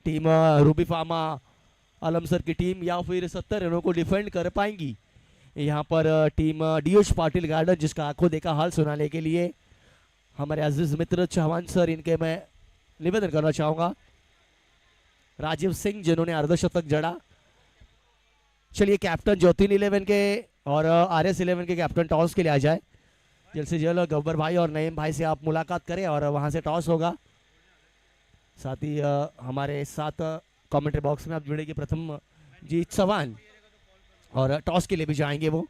टीम रूबी फार्मा आलम सर की टीम, या फिर 70 रनों को डिफेंड कर पाएंगी यहाँ पर टीम डीएच पाटिल गार्डन, जिसका आंखों देखा हाल सुनाने के लिए हमारे अजीज मित्र चौहान सर, इनके मैं निवेदन करना चाहूंगा। राजीव सिंह जिन्होंने अर्धशतक जड़ा। चलिए कैप्टन ज्योतिन 11 के और RS 11 के कैप्टन टॉस के लिए आ जाए। जल्द से जल्द गब्बर भाई और नईम भाई से आप मुलाकात करें और वहां से टॉस होगा। साथ ही हमारे साथ कमेंट्री बॉक्स में आप जुड़ेगी प्रथम जीत चौहान और टॉस के लिए भी जाएंगे वो।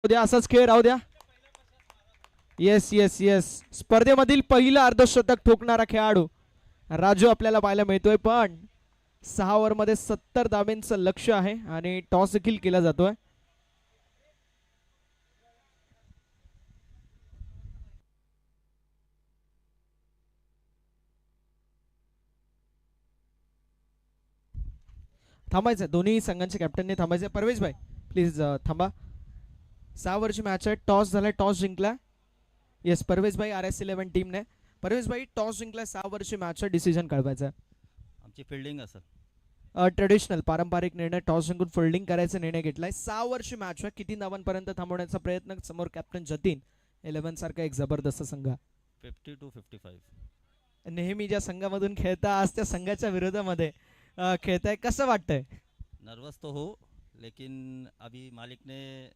द्या असाच खेळ राहू द्या. येस येस येस, स्पर्धेमधील पहिला अर्धशतक ठोकणारा खेळाडू राजू आपल्याला पाहायला मिळतोय. पण 6 ओव्हरमध्ये 70 धाब्यांचं लक्ष आहे आणि टॉस देखील केला जातोय. थांबायचं, दोन्ही संघांच्या कॅप्टनने थांबायचं. परवेश भाई प्लीज थांबा. 6 ओव्हरची मॅच आहे. टॉस झालाय, टॉस जिंकला. येस परवेश भाई RS 11 टीमने. परवेश भाई टॉस जिंकला, 6 ओव्हरची मॅच आहे, डिसिजन कळवायचं आहे.
आमची फिल्डिंग असेल.
ट्रेडिशनल पारंपरिक निर्णय, टॉस जिंकून फिल्डिंग करायचा निर्णय घेतलाय. 6 ओव्हरची मॅच आहे, किती धावांपर्यंत थांबवण्याचा प्रयत्न. समोर कॅप्टन जतीन 11 सारखा एक जबरदस्त संघ.
50 to 55.
नेहमी ज्या संघामधून खेळता आज त्या संघाच्या विरोधामध्ये खेळताय, कसं वाटतंय?
नर्वस तो हो, लेकिन अभी मालिक ने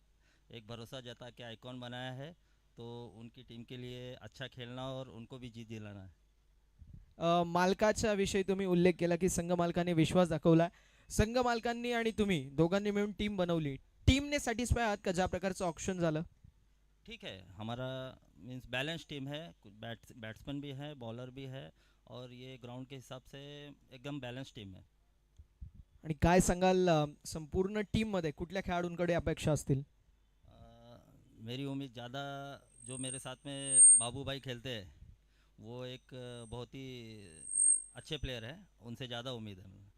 एक भरोसा जता के आइकॉन बनाया है, तो उनकी टीम के लिए अच्छा खेलना और उनको भी जीत दिलाना है.
मालकाच्या विषयी तुम्ही उल्लेख केला की संघ मालकाने विश्वास दाखवला. संघ मालकांनी आणि तुम्ही दोघांनी मिळून टीम बनवली. टीमने सॅटिस्फाय आहात का ज्या प्रकारचं ऑप्शन झालं?
ठीक है, हमारा मीन्स बैलेंस टीम है. कुछ बैट्समैन भी है, बॉलर भी है, और ये ग्राउंड के हिसाब से एकदम बैलेंस टीम है.
आणि काय सांगाल संपूर्ण टीम मध्ये कुठल्या खेळाडूंकडे अपेक्षा असतील?
मेरी उम्मीद ज़्यादा जो मेरे साथ में बाबू भाई खेलते हैं, वो एक बहुत ही अच्छे प्लेयर हैं, उनसे ज़्यादा उम्मीद है मुझे.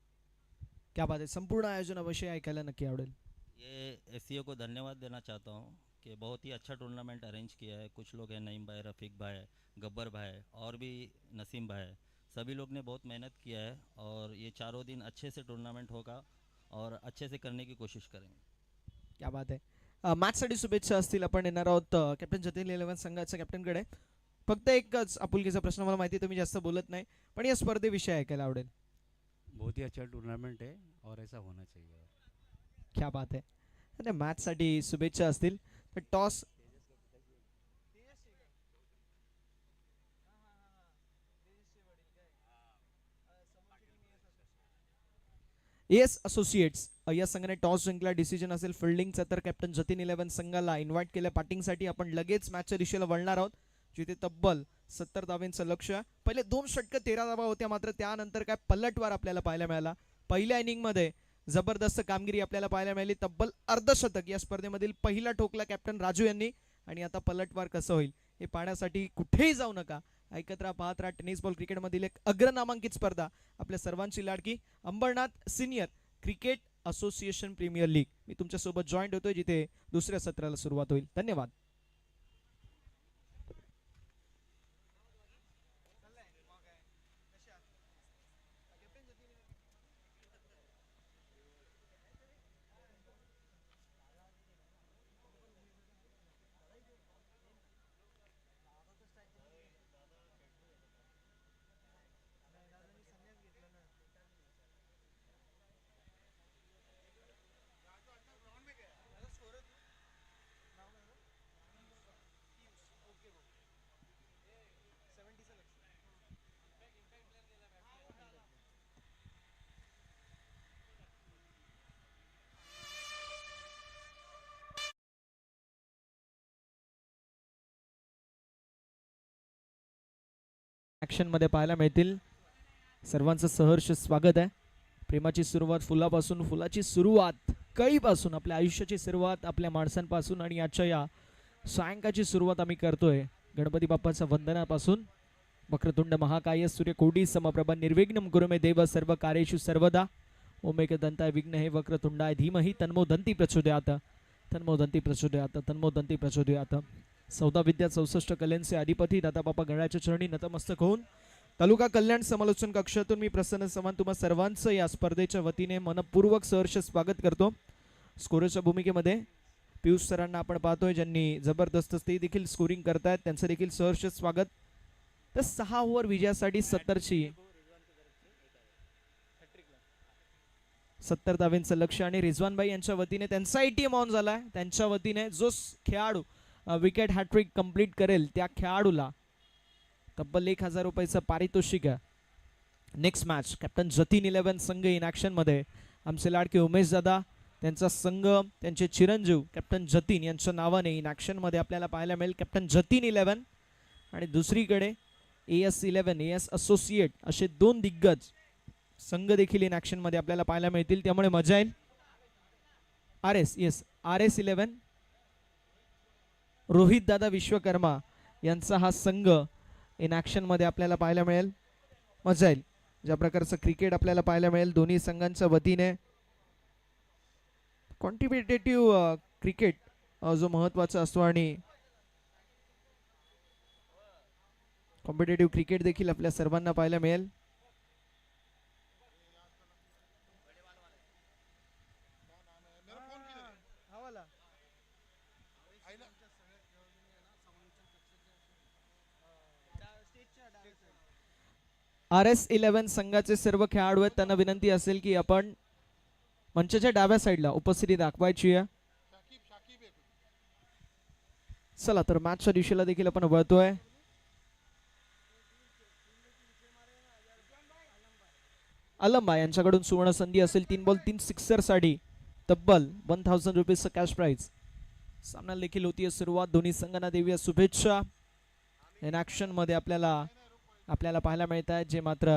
क्या बात आहे. संपूर्ण आयोजनाविषयी ऐकायला नक्की आवडेल.
ये एससीओ को धन्यवाद देना चाहता हूँ कि बहुत ही अच्छा टूर्नामेंट अरेंज किया है. कुछ लोग हैं, नईम भाई, रफ़ीक भाई, गब्बर भाई और भी नसीम भाई, सभी लोग ने बहुत मेहनत किया है और ये चारों दिन अच्छे से टूर्नामेंट होगा और अच्छे से करने की कोशिश करेंगे.
क्या बात आहे. मॅचसाठी शुभेच्छा असतील. आपण येणार आहोत कॅप्टन जतीन 11 संघाच्या कॅप्टनकडे. फक्त एकच आपुलकीचा प्रश्न, मला माहिती तुम्ही जास्त बोलत नाही, पण या स्पर्धेविषयी ऐकायला आवडेल.
बहुत ही अच्छा टूर्नामेंट है और ऐसा होना चाहिए.
क्या बात आहे. आणि मॅचसाठी शुभेच्छा असतील. तर टॉस एस असोसिएट्स या संघाने टॉस जिंकला, डिसिजन असेल फिल्डिंगचा, तर कॅप्टन जतीन 11 संघाला इन्व्हाइट केलं बॅटिंगसाठी. आपण लगेच मॅचच्या दिशेला वळणार आहोत, जिथे तब्बल 70 धावांचं लक्ष्य. पहिले 2 षटकं 13 धावा होत्या, मात्र त्यानंतर काय पलटवार आपल्याला पाहायला मिळाला. पहिल्या इनिंगमध्ये जबरदस्त कामगिरी आपल्याला पाहायला मिळाली, तब्बल अर्धशतक या स्पर्धेमधील पहिला ठोकला कॅप्टन राजू यांनी. आणि आता पलटवार कसं होईल हे पाहण्यासाठी कुठेही जाऊ नका, ऐकत राहा, पाहत राहा. टेनिस बॉल क्रिकेटमधील एक अग्रनामांकित स्पर्धा, आपल्या सर्वांची लाडकी Ambernath senior cricket association premier league. मी तुमच्यासोबत जॉईंट होतोय, जिथे दुसऱ्या सत्राला सुरुवात होईल. धन्यवाद. ऍक्शन मध्ये पाहायला मिळतील. सर्वांचं सहर्ष स्वागत आहे. प्रेमाची सुरुवात फुलापासून, फुलाची सुरुवात कळीपासून, आपल्या आयुष्याची सुरुवात आपल्या माणसांपासून, आणि आजच्या या सायंकाळची सुरुवात आम्ही करतोय गणपती बाप्पाच्या वंदनापासून. वक्रतुंड महाकाय सूर्यकोटी समप्रभा निर्विघ्नं कुरु मे देव सर्व कार्येषु सर्वदा. ओमेकदन्ताय विघ्नहे वक्रतुंडाय धीमहि तन्नो दन्ति प्रचोदयात्. तन्नो दन्ति प्रचोदयात्. तन्नो दन्ति प्रचोदयात्. 14 विद्या 64 कलेंचे अधिपती दादा बापा गणाच्या चरणी नतमस्तक होऊन तालुका कल्याण समालोचन कक्षातून मी प्रसन्न चव्हाण तुम्हा सर्वांचं या स्पर्धेच्या वतीने मनपूर्वक सहर्ष स्वागत करतो. स्कोरच्या भूमिकेमध्ये पियुष सरांना आपण पाहतोय, ज्यांनी जबरदस्त ते देखील स्कोरिंग करतायत, त्यांचं देखील सहर्ष स्वागत. तर 6 ओव्हर विजयासाठी 70 धावांचं लक्ष्य. आणि रिजवानभाई यांच्या वतीने त्यांचा ATM ऑन झालाय. त्यांच्या वतीने जो खेळाडू विकेट हॅट्रिक कंप्लीट करेल त्या खेळाडूला तब्बल 1000 रुपयाचं पारितोषिक आहे. नेक्स्ट मॅच कॅप्टन जतीन 11 संघ इन ऍक्शन मध्ये आमचे लाडके उमेश दादा, त्यांचा संघ, त्यांचे चिरंजीव कॅप्टन जतीन यांच्या नावाने इन ऍक्शन मध्ये आपल्याला पाहायला मिळेल. कॅप्टन जतीन 11 आणि दुसरीकडे AS 11 AS असोसिएट असे 2 दिग्गज संघ देखील इन ऍक्शन मध्ये आपल्याला पाहायला मिळतील, त्यामुळे मजा येईल. RS 11 रोहित दादा विश्वकर्मा यांचा हा संघ इन ऍक्शन मध्ये आपल्याला पाहायला मिळेल. मजा येईल. ज्या प्रकारचं क्रिकेट आपल्याला पाहायला मिळेल दोन्ही संघांच्या वतीने. कॉन्टिब्युटेटिव्ह क्रिकेट जो महत्त्वाचा असतो, आणि कॉम्पिटेटिव्ह क्रिकेट देखील आपल्या सर्वांना पाहायला मिळेल. RS 11 संघाचे सर्व खेळाडू आहेत, त्यांना विनंती असेल की आपण मंचाच्या डाव्या साईडला उपस्थिती दाखवायची आहे. चला तर मॅचच्या दिशेला देखील आपण वळतोय. अलंबा यांच्याकडून सुवर्ण संधी असेल. 3 बॉल 3 सिक्सर साठी तब्बल 1000 रुपीजचं कॅश प्राइज. सामना देखील होतीये सुरुवात. दोन्ही संघांना देऊया शुभेच्छा. इन ऍक्शन मध्ये आपल्याला पाहायला मिळत आहे जे मात्र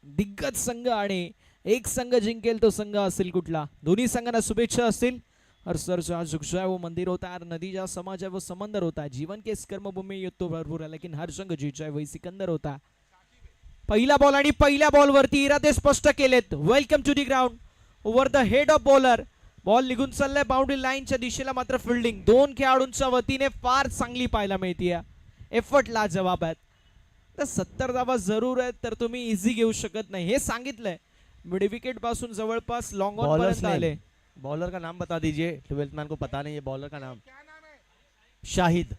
दिग्गज संघ, आणि एक संघ जिंकेल तो संघ असेल कुठला. दोन्ही संघांना शुभेच्छा असतील. हर सर जहाँ झुक जाए वो मंदिर होता है, हर नदी जहाँ समा जाए वो समंदर होता है. जीवन के इस कर्मभूमि युद्ध तो भरपूर है, लेकिन हर जंग जीत जाए वही सिकंदर होता है. पहिला बॉल आणि पहिल्या बॉलवरती इरादे स्पष्ट केलेत. Welcome to the ground. Over the head of bowler ball निघून चाललाय बाउंड्री लाईनच्या दिशेला. मात्र फिल्डिंग 2 खेळाडूंच्या वतीने फार चांगली पाहायला मिळते. एफर्ट लाजवाब आहेत. तर 70 धावा जरूर आहेत, तर तुम्ही इझी घेऊ शकत नाही हे सांगितलंय. मिड विकेट पासून जवळपास लॉन्ग ऑन पर्यंत आले.
बॉलर का नाम बता दीजिए. 12th मैन को पता नहीं है बॉलर का नाम. शाहिद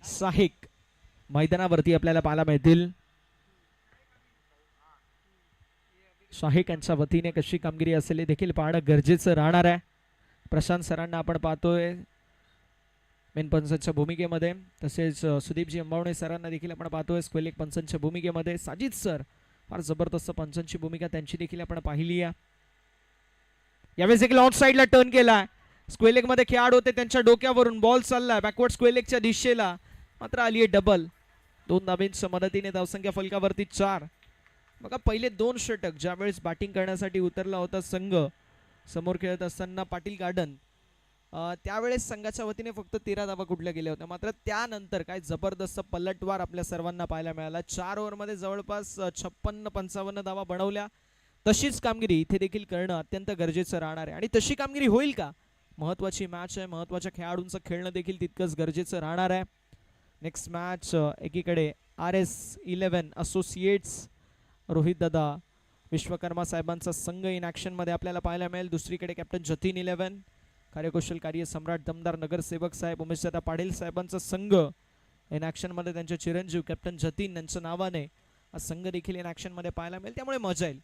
साहिक मैदानावरती आपल्याला पाहायला मिळतील. शाहिक यांच्या वतीने कशी कामगिरी असेल हे देखील पाहणं गरजेचं राहणार आहे. प्रशांत सरांना आपण पाहतोय मेन पंचांच्या भूमिकेमध्ये, तसेच सुदीपजी अंबावणे सरांना देखील आपण पाहतोय स्क्वेलिक पंचांच्या भूमिकेमध्ये. साजिद सर फार जबरदस्त पंचांची भूमिका त्यांची देखील आपण पाहिली आहे. यावेळेस देखील ऑन साईडला टर्न केलाय. स्क्वेअर मध्ये खेळाडू होते त्यांच्या डोक्यावरून बॉल चाललाय बॅकवर्ड स्क्वेअर दिशेला, मात्र आली आहे डबल. 2 धाबींच्या मदतीने धावसंख्या फलकावरती 4. बघा पहिले 2 षटक ज्यावेळेस बॅटिंग करण्यासाठी उतरला होता संघ समोर खेळत असताना पाटील गार्डन, त्यावेळेस संघाच्या वतीने फक्त 13 धावा कुठल्या गेल्या होत्या. मात्र त्यानंतर काय जबरदस्त पलटवार आपल्या सर्वांना पाहायला मिळाला. 4 ओव्हरमध्ये जवळपास 56-55 धावा बनवल्या. तशीच कामगिरी इथे देखील करणं अत्यंत गरजेचं राहणार आहे. आणि तशी कामगिरी होईल का? महत्त्वाची मॅच आहे, महत्त्वाच्या खेळाडूंचं खेळणं देखील तितकंच गरजेचं राहणार आहे. नेक्स्ट मॅच एकीकडे RS11 असोसिएट्स रोहित दादा विश्वकर्मा साहेबांचा संघ इन ॲक्शनमध्ये आपल्याला पाहायला मिळेल. दुसरीकडे कॅप्टन जतीन 11 कार्यकुशल कार्य सम्राट दमदार नगरसेवक साहेब उमेशदादा पाटील साहेबांचा संघ इन ॲक्शनमध्ये त्यांचे चिरंजीव कॅप्टन जतीन यांच्या नावाने हा संघ देखील इन ॲक्शनमध्ये पाहायला मिळेल. त्यामुळे मजा येईल.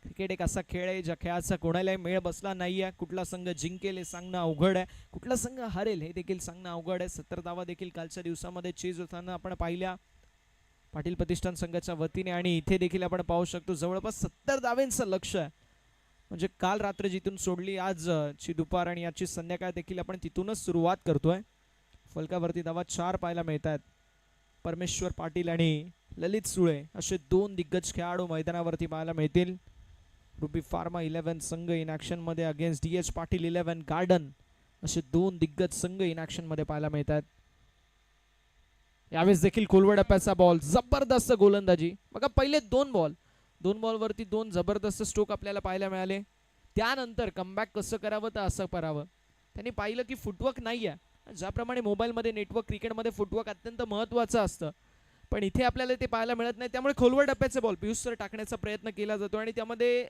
क्रिकेट एक असा खेळ आहे ज्या खेळाचा कोणालाही मेळ बसला नाही आहे. कुठला संघ जिंकेल हे सांगणं अवघड आहे, कुठला संघ हरेल हे देखील सांगणं अवघड आहे. 70 धावा देखील कालच्या दिवसामध्ये चेज होताना आपण पाहिल्या पाटील प्रतिष्ठान संघाच्या वतीने. आणि इथे देखील आपण पाहू शकतो जवळपास 70 धावांचं लक्ष आहे. म्हणजे काल रात्र जिथून सोडली आजची दुपार आणि आजची संध्याकाळ देखील आपण तिथूनच सुरुवात करतोय. फलकावरती धावा 4 पाहायला मिळत आहेत. परमेश्वर पाटील आणि ललित सुळे असे 2 दिग्गज खेळाडू मैदानावरती पाहायला मिळतील. रुबी फार्मा 11 संघ इन ॲक्शन मध्ये अगेन्स्ट DH पाटील 11 गार्डन असे 2 दिग्गज संघ इन ॲक्शन मध्ये पाहायला मिळतात. यावेळेस देखील खोलवर टप्प्याचा बॉल, जबरदस्त गोलंदाजी. बघा पहिले 2 बॉलवरती 2 जबरदस्त स्ट्रोक आपल्याला पाहायला मिळाले. त्यानंतर कमबॅक कसं करावं तर असं करावं. त्यांनी पाहिलं की फुटवर्क नाही आहे. ज्याप्रमाणे मोबाईलमध्ये नेटवर्क क्रिकेटमध्ये फुटवर्क अत्यंत महत्त्वाचं असतं, पण इथे आपल्याला ते पाहायला मिळत नाही. त्यामुळे खोलवर टप्प्याचे बॉल पियुष सर टाकण्याचा प्रयत्न केला जातो आणि त्यामध्ये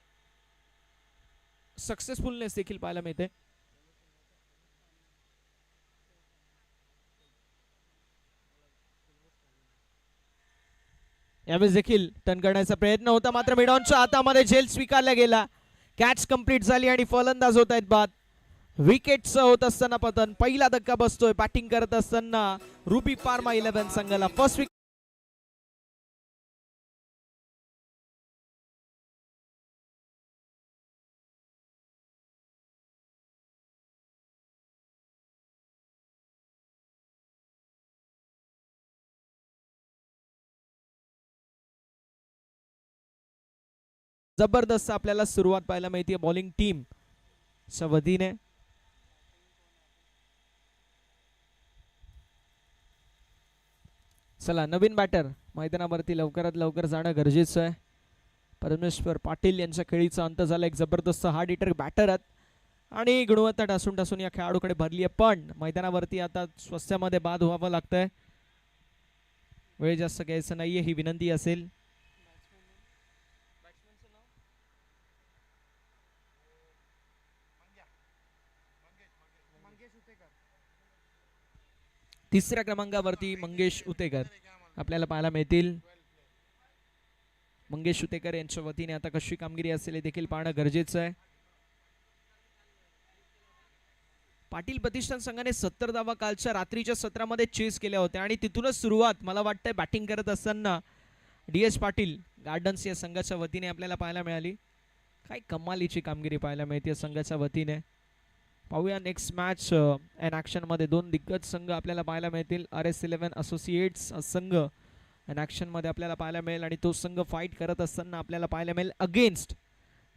सक्सेसफुलनेस देखील पाहायला मिळते. यावेळेस देखील टर्न करण्याचा प्रयत्न होता, मात्र मिडॉनच्या हातामध्ये झेल स्वीकारला गेला. कॅच कंप्लीट झाली आणि फलंदाज होत आहेत बाद. विकेटचं होत असताना पतन. पहिला धक्का बसतोय बॅटिंग करत असताना रुबी फार्मा 11 संघाला. फर्स्ट विकेट जबरदस्त आपल्याला सुरुवात पाहायला मिळते बॉलिंग टीम च्या वतीने. चला नवीन बॅटर मैदानावरती लवकरात लवकर जाणं गरजेचं आहे. परमेश्वर पाटील यांच्या खेळीचा अंत झाला. एक जबरदस्त हार्ड हिटर बॅटर आहेत आणि गुणवत्ता टासून टासून या खेळाडूकडे भरली आहे. पण मैदानावरती आता स्वस्त्यामध्ये बाद व्हावं लागतंय. वेळ जास्त घ्यायचं नाहीये ही विनंती असेल. तिसऱ्या क्रमांकावरती मंगेश उतेकर आपल्याला पाहायला मिळतील. मंगेश उतेकर यांच्या वतीने आता कशी कामगिरी असेल हे देखील पाहणं गरजेचं आहे. पाटील प्रतिष्ठान संघाने 70 धावा कालच्या रात्रीच्या सत्रामध्ये चेस केल्या होत्या आणि तिथूनच सुरुवात मला वाटतंय बॅटिंग करत असताना DH पाटील गार्डन्स या संघाच्या वतीने आपल्याला पाहायला मिळाली. काय कमालीची कामगिरी पाहायला मिळते संघाच्या वतीने. पाहूया नेक्स्ट मॅच इन ॲक्शन मध्ये 2 दिग्गज संघ आपल्याला पाहायला मिळतील. RS11 असोसिएट्स संघ इन ॲक्शन मध्ये आपल्याला पाहायला मिळेल आणि तो संघ फाईट करत असताना आपल्याला पाहायला मिळेल अगेन्स्ट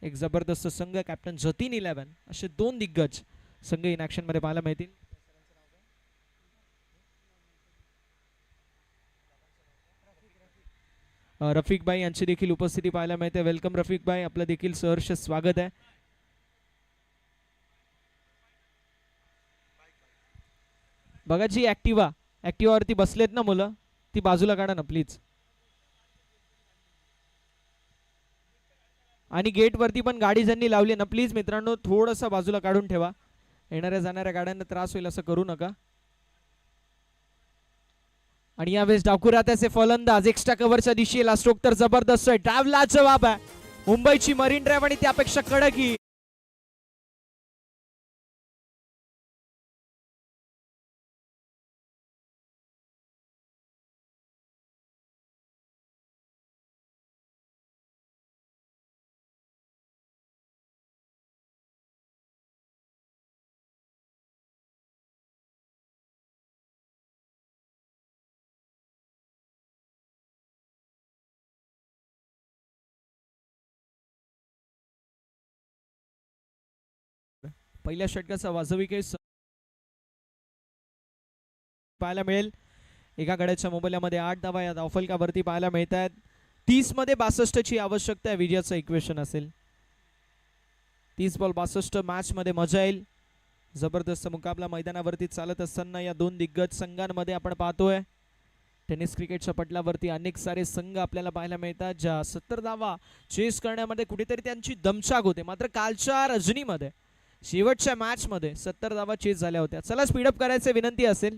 एक जबरदस्त संघ कॅप्टन जतीन 11 असे 2 दिग्गज संघ इन ॲक्शन मध्ये पाहायला मिळतील. रफिक भाई यांची देखील उपस्थिती पाहायला मिळते. वेलकम रफिक भाई, आपलं देखील सहर्ष स्वागत आहे. बघा जी ऍक्टिवावरती बसलेत ना मुलं, ती बाजूला काढा ना प्लीज. आणि गेट वरती पण गाडी ज्यांनी लावली ना प्लीज मित्रांनो थोडंसं बाजूला काढून ठेवा. येणाऱ्या जाणाऱ्या गाड्यांना त्रास होईल असं करू नका. आणि यावेळेस डाकुरात्याचे फलंदाज एक्स्ट्रा कव्हरच्या दिशेला स्ट्रोक तर जबरदस्त आहे. ड्राईव्हला जवाब आहे. मुंबईची मरीन ड्राईव्ह आणि त्यापेक्षा कडक ही पहिल्या षटकाचा वाजवी केस पाहायला मिळेल. एका गड्याच्या मोबाईलमध्ये 8 धावा या धावफलकावरती पाहायला मिळत आहेत. 30 मध्ये 62 ची आवश्यकता आहे, विजयाचं इक्वेशन असेल. 30 बॉल 62 मॅच मध्ये मजा येईल. जबरदस्त मुकाबला मैदानावरती चालत असताना या दोन दिग्गज संघांमध्ये आपण पाहतोय. टेनिस क्रिकेटच्या पटलावरती अनेक सारे संघ आपल्याला पाहायला मिळतात ज्या 70 धावा चेस करण्यामध्ये कुठेतरी त्यांची दमछाक होते. मात्र कालच्या रजनीमध्ये शेवटच्या मॅच मध्ये 70 धावा चेस झाल्या होत्या. चला स्पीडअप करायचे विनंती असेल,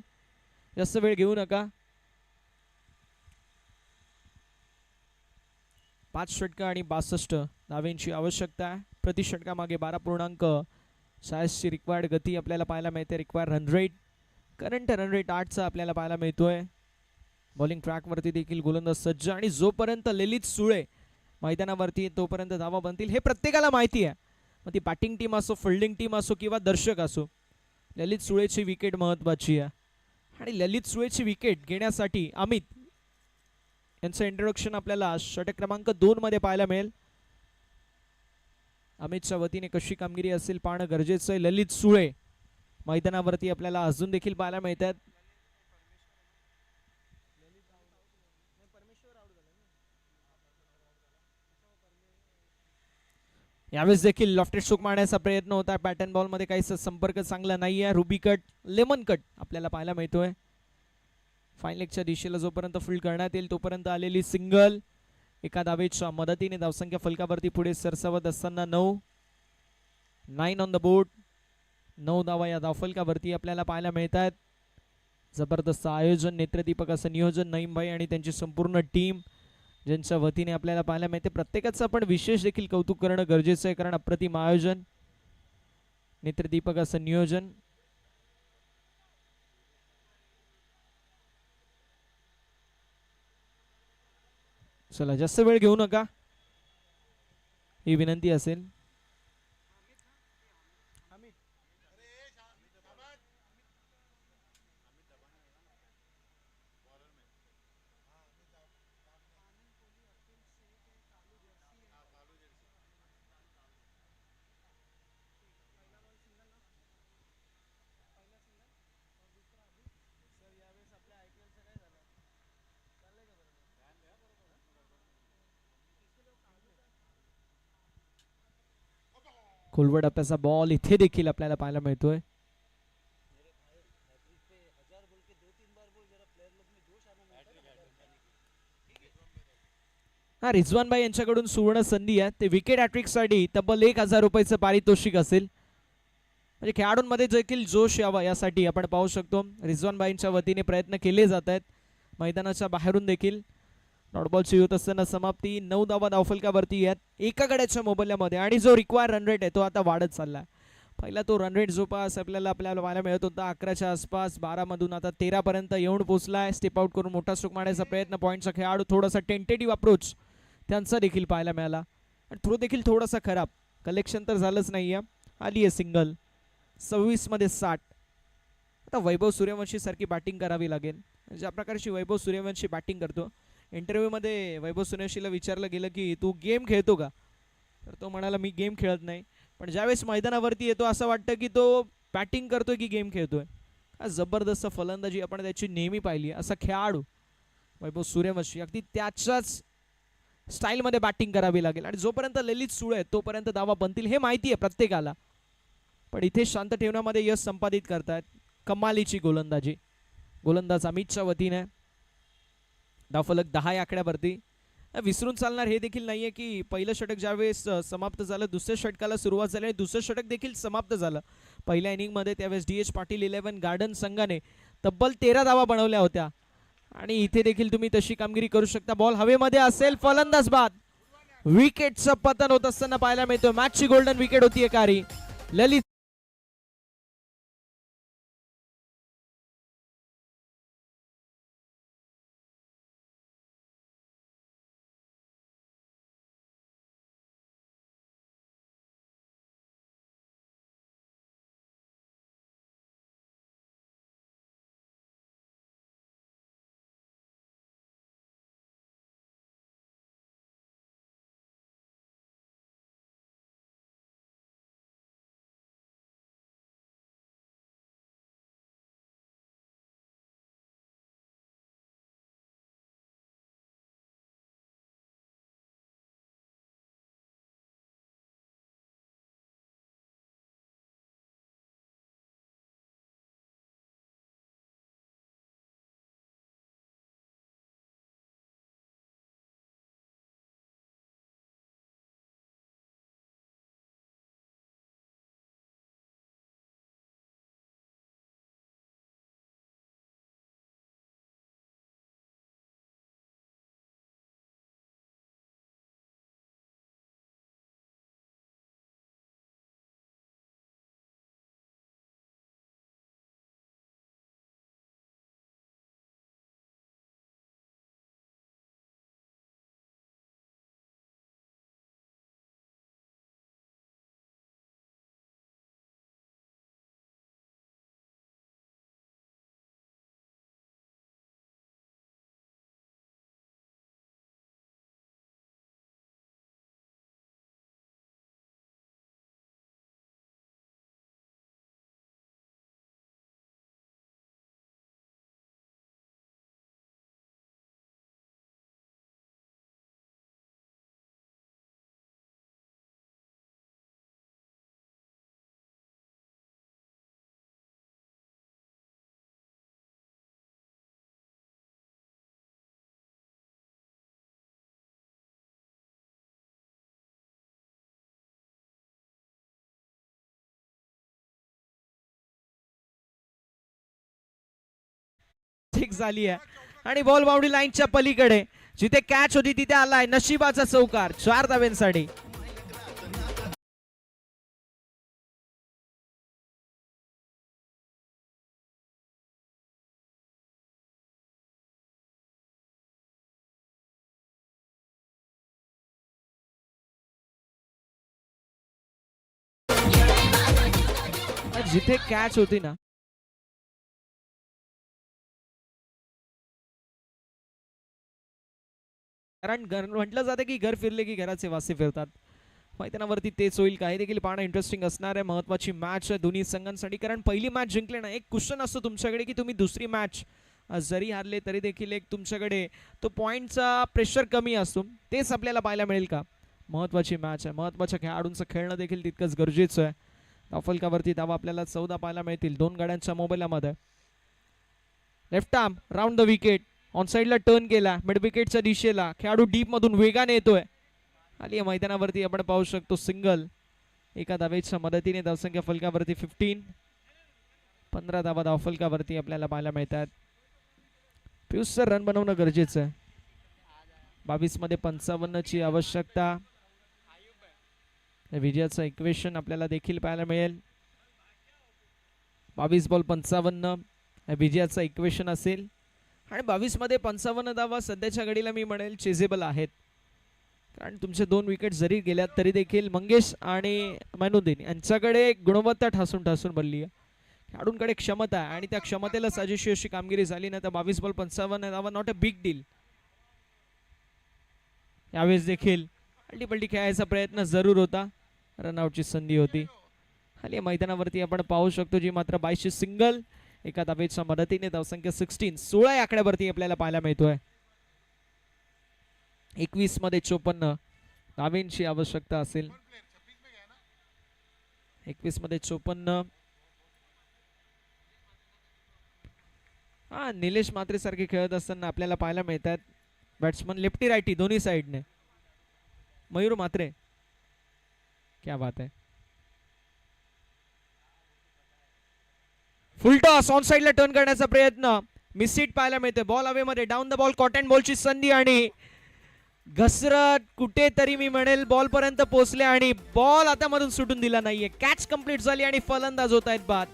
जास्त वेळ घेऊ नका. 5 षटक आणि 62 धावेंची आवश्यकता आहे. प्रति षटकामागे 12.46 ची रिक्वायर्ड गती आपल्याला पाहायला मिळते. Required run rate, current run rate 8 चा आपल्याला पाहायला मिळतोय. बॉलिंग ट्रॅकवरती देखील गोलंदाज सज्ज आणि जोपर्यंत ललित सुळे मैदानावरती तोपर्यंत धावा बनतील हे प्रत्येकाला माहिती आहे. मग ती बॅटिंग टीम असो, फिल्डिंग टीम असो किंवा दर्शक असो, ललित सुळेची विकेट महत्वाची आहे. आणि ललित सुळेची विकेट घेण्यासाठी अमित यांचं इंट्रोडक्शन आपल्याला षटक क्रमांक 2 मध्ये पाहायला मिळेल. अमितच्या वतीने कशी कामगिरी असेल पाहणं गरजेचं आहे. ललित सुळे मैदानावरती आपल्याला अजून देखील पाहायला मिळतात. यावेळेस देखील लॉफ्टेड स्ट्रोक मारण्याचा प्रयत्न होता. पॅटर्न बॉल मध्ये काही संपर्क चांगला नाहीये. रुबी कट, लेमन कट आपल्याला पाहायला मिळतोय. फाईन लेगच्या दिशेला जोपर्यंत फील्ड करण्यात येईल तोपर्यंत आलेली सिंगल एका धावेच्या मदतीने धावसंख्या फलकावरती पुढे सरसावत असताना 9 ऑन द बोर्ड. 9 धावा या धावफलकावरती आपल्याला पाहायला मिळतात. जबरदस्त आयोजन, नेत्रदीपक असं नियोजन नईमभाई आणि त्यांची संपूर्ण टीम ज्यांच्या वतीने आपल्याला पाहायला मिळते. प्रत्येकाचं आपण विशेष देखील कौतुक करणं गरजेचं आहे कारण अप्रतिम आयोजन, नेत्रदीपक असं नियोजन. चला जास्त वेळ घेऊ नका ही विनंती असेल. खोलवर टप्प्याचा बॉल इथे देखील आपल्याला पाहायला मिळतोय. हा रिझवान भाई यांच्याकडून सुवर्ण संधी आहे. ते विकेट हॅट्रिक साठी तब्बल 1000 रुपयाचं पारितोषिक असेल. म्हणजे खेळाडूंमध्ये देखील जोश यावा यासाठी आपण पाहू शकतो रिझवान भाईंच्या वतीने प्रयत्न केले जात आहेत. मैदानाच्या बाहेरून देखील डॉटबॉलची होत असताना समाप्ती. 9 धावा धावफलकावरती आहेत एका गड्याच्या मोबदल्यामध्ये आणि जो रिक्वायर रन रेट आहे तो आता वाढत चाललाय. पहिला तो रन रेट जो पास आपल्याला पाहायला मिळत होता 11च्या आसपास, 12 मधून आता 13 पर्यंत येऊन पोहोचलाय. स्टेप आउट करून मोठा स्ट्रोक मारण्याचा प्रयत्न पॉईंटचा खेळाडू, थोडासा टेंटेटिव्ह अप्रोच त्यांचा देखील पाहायला मिळाला आणि थ्रो देखील थोडासा खराब. कलेक्शन तर झालंच नाहीये. आली आहे सिंगल. 26 मध्ये 60. आता वैभव सूर्यवंशी सारखी बॅटिंग करावी लागेल. ज्या प्रकारची वैभव सूर्यवंशी बॅटिंग करतो. इंटरव्ह्यू मध्ये वैभव सूर्यवंशीला विचारलं गेलं की तू गेम खेळतो का, तर तो म्हणाला मी गेम खेळत नाही. पण ज्यावेळेस मैदानावरती येतो असं वाटतं की तो बॅटिंग करतोय की गेम खेळतोय. जबरदस्त फलंदाजी आपण त्याची नेहमी पाहिली. असा खेळाडू वैभव सूर्यवंशी अगदी त्याच्याच स्टाईलमध्ये बॅटिंग करावी लागेल आणि जोपर्यंत ललित सुळे तोपर्यंत धावा बनतील हे माहिती आहे प्रत्येकाला. पण इथे शांत ठेवण्यामध्ये यश संपादित करतात. कमालीची गोलंदाजी गोलंदाज अमितच्या वतीने. धावफलक 10 या आकड्यावरती. विसरून चालणार हे देखील नाहीये की पहिलं षटक ज्यावेळेस समाप्त झालं, दुसऱ्या षटकाला सुरुवात झाली आणि दुसरं षटक देखील समाप्त झालं पहिल्या इनिंगमध्ये. त्यावेळेस DH पाटील 11 गार्डन संघाने तब्बल 13 धावा बनवल्या होत्या आणि इथे देखील तुम्ही तशी कामगिरी करू शकता. बॉल हवेमध्ये असेल, फलंदाज बाद. विकेटचं पतन होत असताना पाहायला मिळतो. मॅचची गोल्डन विकेट होती एकारी ललित एक झाली आहे आणि बॉल बाउंड्री लाईनच्या पलीकडे जिथे कॅच होती तिथे आलाय नशिबाचा चौकार 4 धाव्यांसाठी. जिथे कॅच होती ना कारण म्हटलं जातं की घर फिरले की घराचे वासे फिरतात. मैदानावरती तेच होईल. काही देखील पाहणं इंटरेस्टिंग असणार आहे. महत्वाची मॅच आहे दोन्ही संघांसाठी कारण पहिली मॅच जिंकले ना एक क्वेश्चन असतो तुमच्याकडे की तुम्ही दुसरी मॅच जरी हारले तरी देखील एक तुमच्याकडे तो पॉईंटचा प्रेशर कमी असतो. तेच आपल्याला पाहायला मिळेल का. महत्वाची मॅच आहे. महत्वाच्या खेळाडूंचं खेळणं देखील तितकंच गरजेचं आहे. धावफलकावरती धावा आपल्याला 14 पाहायला मिळतील 2 गाड्यांच्या मोबाईलमध्ये. Left arm round the wicket on साइडला टर्न केला मिड विकेटच्या दिशेला. खेळाडू डीप मधून वेगाने येतोय. आली मैदानावरती आपण पाहू शकतो सिंगल. एका धावेच्या मदतीने धावसंख्या फलकावरती 15. 15 धावा धावफलकावरती आपल्याला पाहायला मिळतात. पियुष सर रन बनवणं गरजेचं आहे. 22 मध्ये 55 ची आवश्यकता. विजयाचं इक्वेशन आपल्याला देखील पाहायला मिळेल. 22 बॉल 55 विजयाचं इक्वेशन असेल आणि 22 मध्ये 55 धावा सध्याच्या घडीला मी म्हणेल चेजेबल आहेत. कारण तुमचे 2 विकेट जरी गेल्यात तरी देखील मंगेश आणि मैनुद्दीन यांच्याकडे गुणवत्ता ठासून ठासून बनली आहे. खेळाडूंकडे क्षमता आहे आणि त्या क्षमतेला साजेशी अशी कामगिरी झाली ना तर 22 बॉल 55 धावा नॉट अ बिग डील. यावेळेस देखील अल्टीपल्टी खेळायचा प्रयत्न जरूर होता. रनआउटची संधी होती. खाली मैदानावरती आपण पाहू शकतो जी मात्र 22 ची सिंगल. एका धावेच्या मदतीने धावसंख्या 16 16 या आकड्यावरती आपल्याला पाहायला मिळतोय. 21 मध्ये 54 धावेंची आवश्यकता असेल. 21 मध्ये 54. हा निलेश मात्रे सारखे खेळत असताना आपल्याला पाहायला मिळतात. बॅट्समन लेफ्टी रायटी दोन्ही साइडने. मयूर मात्रे क्या बात है. फुल टॉस ऑन साइडला टर्न करण्याचा प्रयत्न मिस हिट पाहायला मिळते. बॉल अवे मध्ये down the ball caught and बॉलची संधी आणि घसरत कुठेतरी मी म्हणेल बॉल पर्यंत पोहोचले आणि बॉल आता मधून सुटून दिला नाहीये. कॅच कंप्लीट झाली आणि फलंदाज होत आहेत बाद.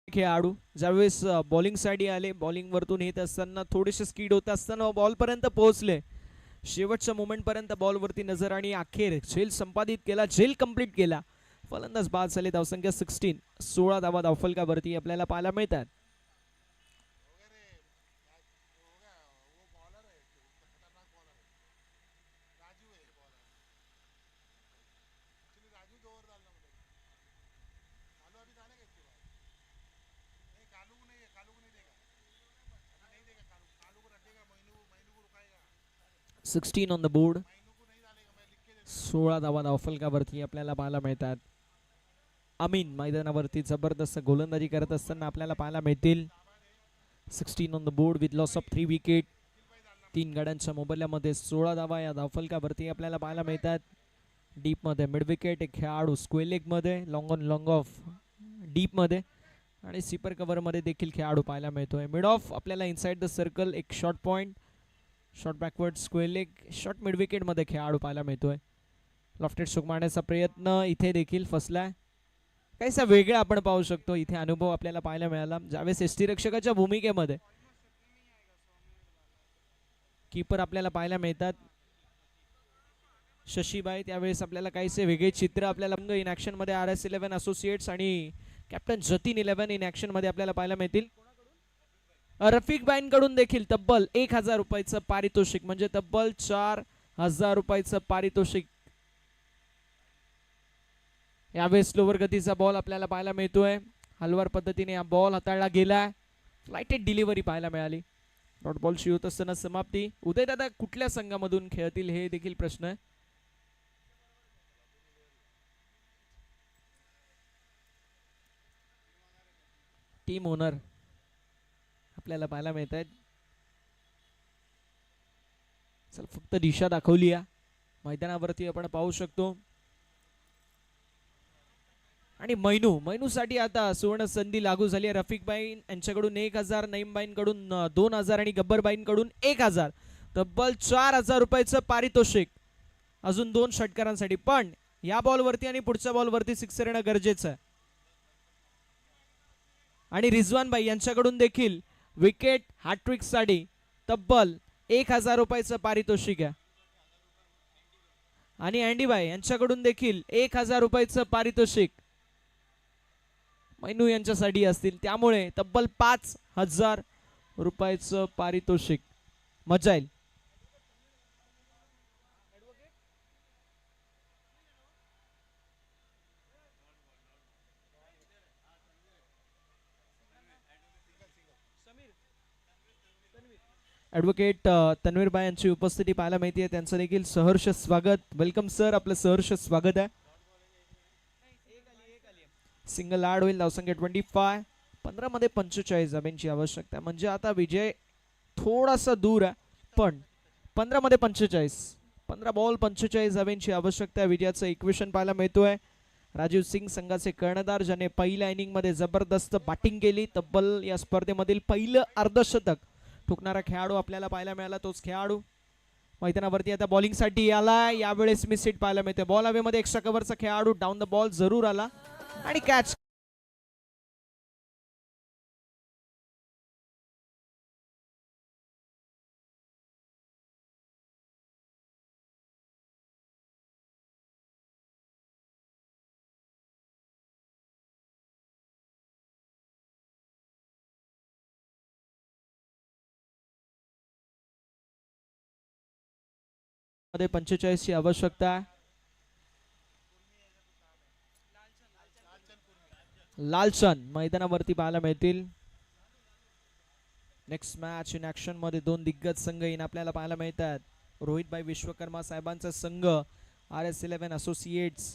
खेळाडू ज्यावेळेस बॉलिंग साठी आले बॉलिंग वरतून येत असताना थोडेसे स्पीड होत असताना बॉल पर्यंत पोहोचले. शेवटच्या मोमेंट पर्यंत बॉल वरती नजर आणि अखेर झेल संपादित केला. झेल कंप्लीट केला. फलंदाज बाद झाले. धावसंख्या 16 16 धावा धावफलकावरती आपल्याला पाहायला मिळतात. Sixteen on the board. 16 धावा धावफलकावरती आपल्याला पाहायला मिळतात. अमीन मैदानावरती जबरदस्त गोलंदाजी करत असताना आपल्याला पाहायला मिळतील. 16 on the board with loss of 3 wicket. 3 गाड्यांच्या मोबदल्यामध्ये 16 धावा या धावफलकावरती आपल्याला पाहायला मिळतात. डीप मध्ये मिड विकेट एक खेळाडू स्क्वेअर लेग मध्ये long on long of deep मध्ये आणि स्वीपर कव्हर मध्ये देखील खेळाडू पाहायला मिळतोय. मिड ऑफ आपल्याला इनसाइड द सर्कल एक short point short backward square leg short mid wicket मध्ये खेळाडू पाहायला मिळतोय. लॉफ्टेड स्ट्रोक मारण्याचा प्रयत्न इथे देखील फसलाय. काहीसा वेगळा आपण पाहू शकतो इथे अनुभव आपल्याला पाहायला मिळाला. ज्यावेळेस यष्टीरक्षकाच्या भूमिकेमध्ये कीपर आपल्याला पाहायला मिळतात शशीबाई त्यावेळेस आपल्याला काहीसे वेगळे चित्र आपल्याला इन ऍक्शन मध्ये RS11 असोसिएट्स आणि कॅप्टन जतीन 11 इन ऍक्शन मध्ये आपल्याला पाहायला मिळतील. रफिक बाईंकडून देखील तब्बल 1000 रुपयाचं पारितोषिक म्हणजे तब्बल 4000 रुपयाचं पारितोषिक. यावेळेस स्लोवर गतीचा बॉल आपल्याला पाहायला मिळतोय. हलवार पद्धतीने हा बॉल हाताळला गेला. फ्लाइटेड डिलिव्हरी पाहायला मिळाली. डॉट बॉलशी होत असताना समाप्ती. उदयदादा कुठल्या संघामधून खेळतील हे देखील प्रश्न आहे. टीम ओनर आपल्याला पाहायला मिळत आहेत. चल फक्त दिशा दाखवली या मैदानावरती आपण पाहू शकतो. आणि मैनूसाठी आता सुवर्ण संधी लागू झाली आहे. रफिकबाई यांच्याकडून 1000, नईमबाईंकडून 2000 आणि गब्बरबाईंकडून 1000. तब्बल 4000 रुपयाचं पारितोषिक अजून 2 षटकारांसाठी. पण या बॉलवरती आणि पुढच्या बॉलवरती सिक्सर येणं गरजेचं आहे. आणि रिजवानबाई यांच्याकडून देखील विकेट हॅट्रिक साठी तब्बल 1000 रुपयाचं पारितोषिक आहे. आणि अँडीबाई यांच्याकडून देखील 1000 रुपयाचं पारितोषिक मैनू यांच्यासाठी असतील. त्यामुळे तब्बल 5000 रुपयाचं पारितोषिक. मजा येईल. ॲडव्होकेट तन्वीरबाई यांची उपस्थिती पाहायला मिळते आहे. त्यांचं देखील सहर्ष स्वागत. वेलकम सर, आपलं सहर्ष स्वागत आहे. सिंगल ॲड होईल. धावसंख्या 25. 15 मध्ये 45 धाब्यांची आवश्यकता. म्हणजे आता विजय थोडासा दूर आहे, पण 15 मध्ये 45, 15 बॉल 45 धाब्यांची आवश्यकता. विजयाचं इक्वेशन पाहायला मिळतोय. राजीव सिंग संघाचे कर्णधार, ज्याने पहिल्या इनिंग मध्ये जबरदस्त बॅटिंग केली. तब्बल या स्पर्धेमधील पहिलं अर्धशतक ठोकणारा खेळाडू आपल्याला पाहायला मिळाला. तोच खेळाडू मैदानावरती आता बॉलिंग साठी आला. यावेळेस मिस हिट पाहायला मिळते. बॉल हवेमध्ये एक्स्ट्रा कव्हरचा खेळाडू डाऊन द बॉल जरूर आला आणि कॅच. मध्ये 45 ची आवश्यकता. लालचंद मैदानावरती पाहायला मिळतील. नेक्स्ट मॅच इन ऍक्शन मध्ये 2 दिग्गज संघ येऊन आपल्याला पाहायला मिळतात. रोहितभाई विश्वकर्मा साहेबांचा संघ RS11 असोसिएट्स.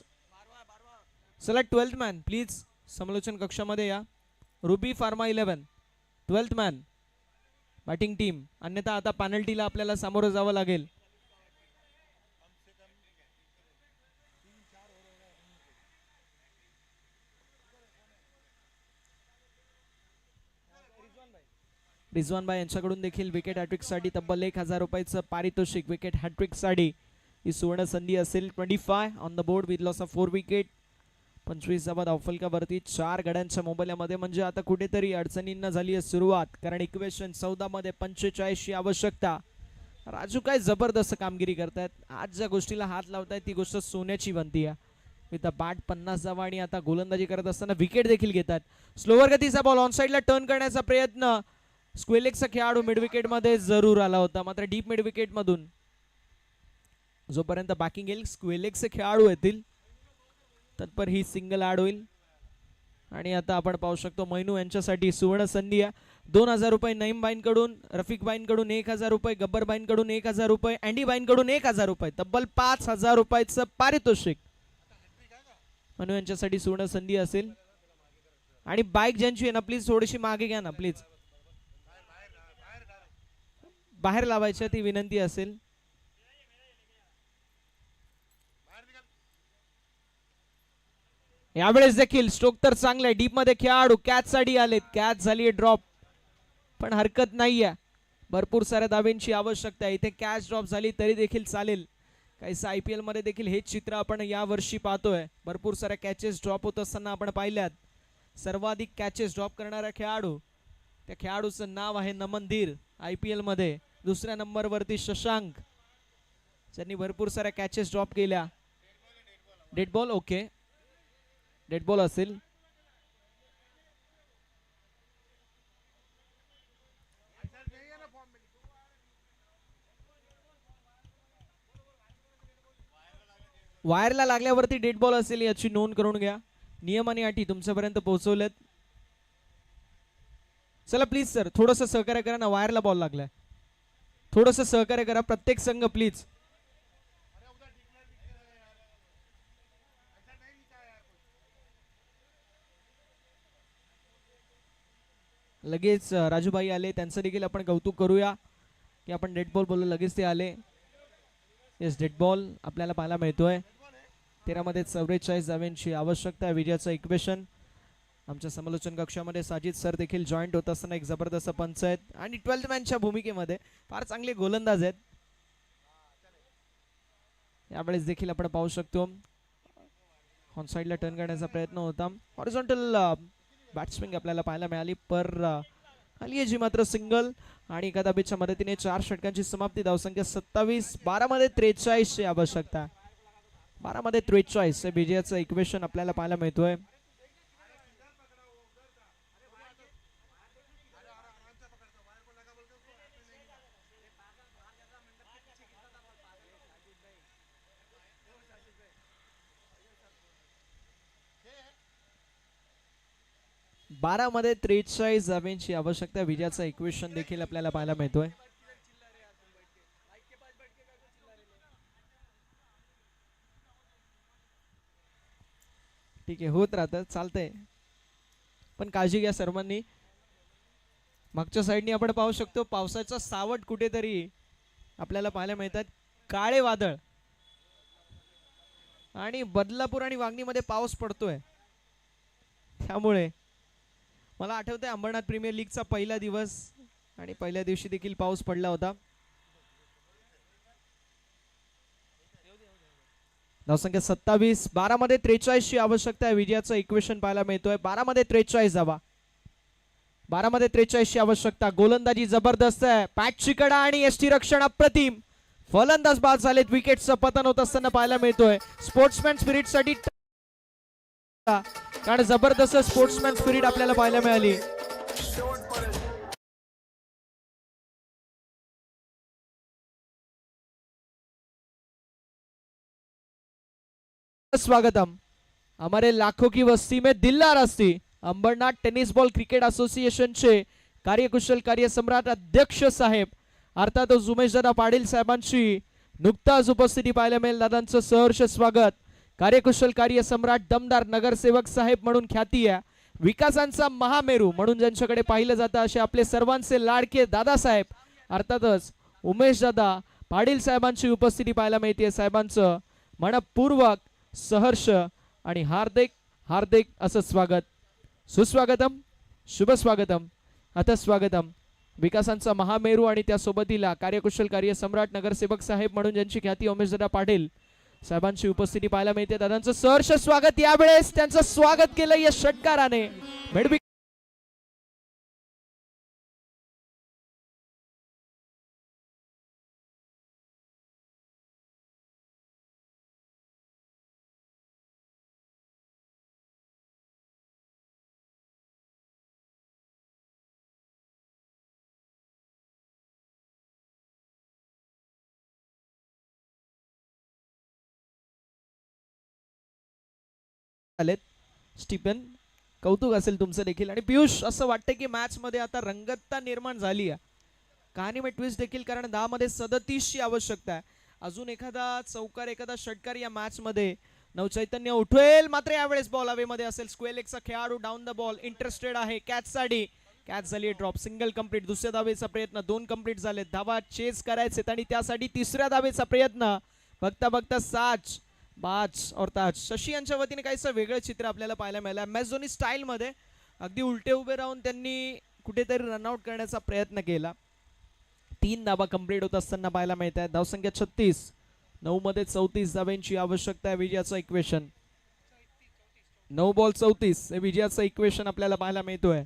चला 12th मॅन प्लीज समालोचन कक्षामध्ये या. Ruby pharma 11 12th man batting team. अन्यथा आता पेनल्टीला आपल्याला सामोरं जावं लागेल. रिजवानबाई यांच्याकडून देखील विकेट हॅट्रिक साठी तब्बल 1000 रुपयाचं पारितोषिक. विकेट हॅट्रिक साठी ही सुवर्ण संधी असेल. 25 on the board with loss of 4 wicket. 25 धावा धावफलकावरती 4 गड्यांच्या मोबाईलमध्ये. म्हणजे आता कुठेतरी अडचणींना झाली आहे सुरुवात, कारण इक्वेशन 14 मध्ये 45 ची आवश्यकता. राजू काय जबरदस्त कामगिरी करतायत. आज ज्या गोष्टीला हात लावतायत ती गोष्ट सोन्याची बनती आहे. विथ द बॅट 50 धावा आणि आता गोलंदाजी करत असताना विकेट देखील घेतात. स्लोवर गतीचा बॉल ऑन साइडला टर्न करण्याचा प्रयत्न. स्क्वेलेक्सचा खेळाडू मिड विकेट मध्ये जरूर आला होता, मात्र डीप मिड विकेट मधून जोपर्यंत बॅकिंग येईल स्क्वेलेक्सचे खेळाडू येतील तत्पर ही सिंगल ऍड होईल. आणि आता आपण पाहू शकतो मैनू यांच्यासाठी सुवर्ण संधी आहे. 2000 रुपये नईमबाईंकडून, रफिकबाईंकडून 1000 रुपये, गब्बरबाईंकडून 1000 रुपये, अँडीबाईंकडून 1000 रुपये. तब्बल 5000 रुपयाचं पारितोषिक मैनू यांच्यासाठी सुवर्ण संधी असेल. आणि बाईक ज्यांची आहे ना प्लीज थोडीशी मागे घ्या ना प्लीज. बाहेर लावायच्या ती विनंती असेल. यावेळेस देखील स्ट्रोक तर चांगला. डीप मध्ये खेळाडू कॅच साठी आलेत. कॅच झाली ड्रॉप, पण हरकत नाहीये. भरपूर साऱ्या धाब्यांची आवश्यकता आहे. इथे कॅच ड्रॉप झाली तरी देखील चालेल. काहीसं IPL मध्ये देखील हेच चित्र आपण या वर्षी पाहतोय. भरपूर साऱ्या कॅचेस ड्रॉप होत असताना आपण पाहिल्यात. सर्वाधिक कॅचेस ड्रॉप करणारा खेळाडू, त्या खेळाडूचं नाव आहे नमन धीर. IPL मध्ये दुसऱ्या नंबरवरती शशांक, ज्यांनी भरपूर साऱ्या कॅचेस ड्रॉप केल्या. Dead ball, okay dead ball असेल. वायरला लागल्यावरती डेड बॉल असेल याची नोंद करून घ्या. नियम आणि अटी तुमच्यापर्यंत पोहोचवलेत. चला प्लीज सर थोडंसं सहकार्य करा ना. वायरला बॉल लागलाय, थोडंसं सहकार्य करा प्रत्येक संघ प्लीज. लगेच राजूभाई आले, त्यांचं देखील आपण कौतुक करूया की आपण डेड बॉल बोललो, लगेच ते आले. येस, डेड बॉल आपल्याला पाहायला मिळतोय. 13 मध्ये 44 धावांची आवश्यकता आहे. विजयाचं इक्वेशन. आमच्या समालोचन कक्षामध्ये साजिद सर देखील जॉईंट होत असताना एक जबरदस्त पंच आहेत आणि 12th मॅनच्या भूमिकेमध्ये फार चांगले गोलंदाज आहेत. यावेळेस देखील आपण पाहू शकतो ऑन साइडला टर्न करण्याचा प्रयत्न होता. हॉरिझॉन्टल बॅट्समॅन आपल्याला पाहायला मिळाली, पर खाली जी मात्र सिंगल आणि एका धाबेच्या मदतीने 4 षटकांची समाप्ती. धावसंख्या 27. 12 मध्ये 43 ची आवश्यकता. 12 मध्ये 43 हे विजयाचं इक्वेशन आपल्याला पाहायला मिळतोय. बारा मध्ये 43 धावांची आवश्यकता. विजयाचं इक्वेशन देखील आपल्याला पाहायला मिळतोय. ठीक आहे, होत राहतं, चालतंय, पण काळजी घ्या सर्वांनी. मागच्या साईडनी आपण पाहू शकतो पावसाचा सावट कुठेतरी आपल्याला पाहायला मिळतात. काळे वादळ आणि बदलापूर आणि वांगणीमध्ये पाऊस पडतोय. त्यामुळे मला आठवतंय अंबरनाथ प्रीमियर लीगचा पहिला दिवस आणि पहिल्या दिवशी देखील पाऊस पडला होता. धावसंख्या 27. 12 मध्ये 43 ची आवश्यकता आहे. विजयाचं इक्वेशन पाहायला मिळतोय. 12 मध्ये 43 धावा. 12 मध्ये 43 ची आवश्यकता. गोलंदाजी जबरदस्त आहे. पॅचची कडा आणि एसटी रक्षण अप्रतिम. फलंदाज बाद झालेत. विकेटचं पतन होत असताना पाहायला मिळतोय. स्पोर्ट्समॅन स्पिरिट साठी कारण जबरदस्त स्पोर्ट्समॅन स्पिरिट आपल्याला पाहायला मिळाली. स्वागतम हमारे लाखों की वस्ती में दिलदार हस्ती Ambernath tennis ball cricket association चे कार्यकुशल कार्यसम्राट अध्यक्ष साहेब अर्थातच उमेशदादा पाटील साहेबांची नुकताच उपस्थिती पाहायला मिळेल. दादांचं सहर्ष स्वागत. कार्यकुशल कार्यसम्राट दमदार नगरसेवक साहेब म्हणून ख्याती आहे. विकासांचा महामेरू म्हणून ज्यांच्याकडे पाहिलं जातं असे आपले सर्वांचे लाडके दादासाहेब अर्थातच उमेशदादा पाटील साहेबांची उपस्थिती पाहायला मिळते. साहेबांचं मनपूर्वक सहर्ष आणि हार्दिक हार्दिक असं स्वागत. सुस्वागतम, शुभ स्वागतम, अथ स्वागतम. विकासांचा महामेरू आणि त्या सोबतीला कार्यकुशल कार्यसम्राट नगरसेवक साहेब म्हणून ज्यांची ख्याती उमेशदादा पाटील साहेबांची उपस्थिती पाहायला मिळते. दादांचं सहर्ष स्वागत. यावेळेस त्यांचं स्वागत केलं या षटकाराने. स्टीफन, कौतुक असेल तुमचं देखील. आणि पियुष, असं वाटतं की मॅच मध्ये आता रंगतता निर्माण झाली आहे. कहाणी में ट्विस्ट देखील, कारण 10 मध्ये 37 ची आवश्यकता आहे. अजून एखादा चौकार एखादा षटकार या मॅच मध्ये नवचैतन्य उठवेल. मात्र यावेळेस बॉल हवे मध्ये असेल. स्क्वेअर लेगचा खेळाडू डाऊन द बॉल इंटरेस्टेड आहे. कॅच साठी कॅच झाली ड्रॉप. Single complete. दुसऱ्या धावेचा प्रयत्न. 2 कंप्लीट झाले. धावा चेस करायचे आणि त्यासाठी तिसऱ्या धावेचा प्रयत्न. बघता बघता साच बाज और ताज. शशी यांच्या वतीने काहीसं वेगळं चित्र आपल्याला पाहायला मिळालं. एम एस धोनी स्टाईल मध्ये अगदी उलटे उभे राहून त्यांनी कुठेतरी रनआउट करण्याचा प्रयत्न केला. 3 धावा कंप्लीट होत असताना पाहायला मिळत आहे. धावसंख्या 36. 9 मध्ये 34 धावांची आवश्यकता आहे. विजयाचं इक्वेशन 9 बॉल 34 हे विजयाचं इक्वेशन आपल्याला पाहायला मिळतोय.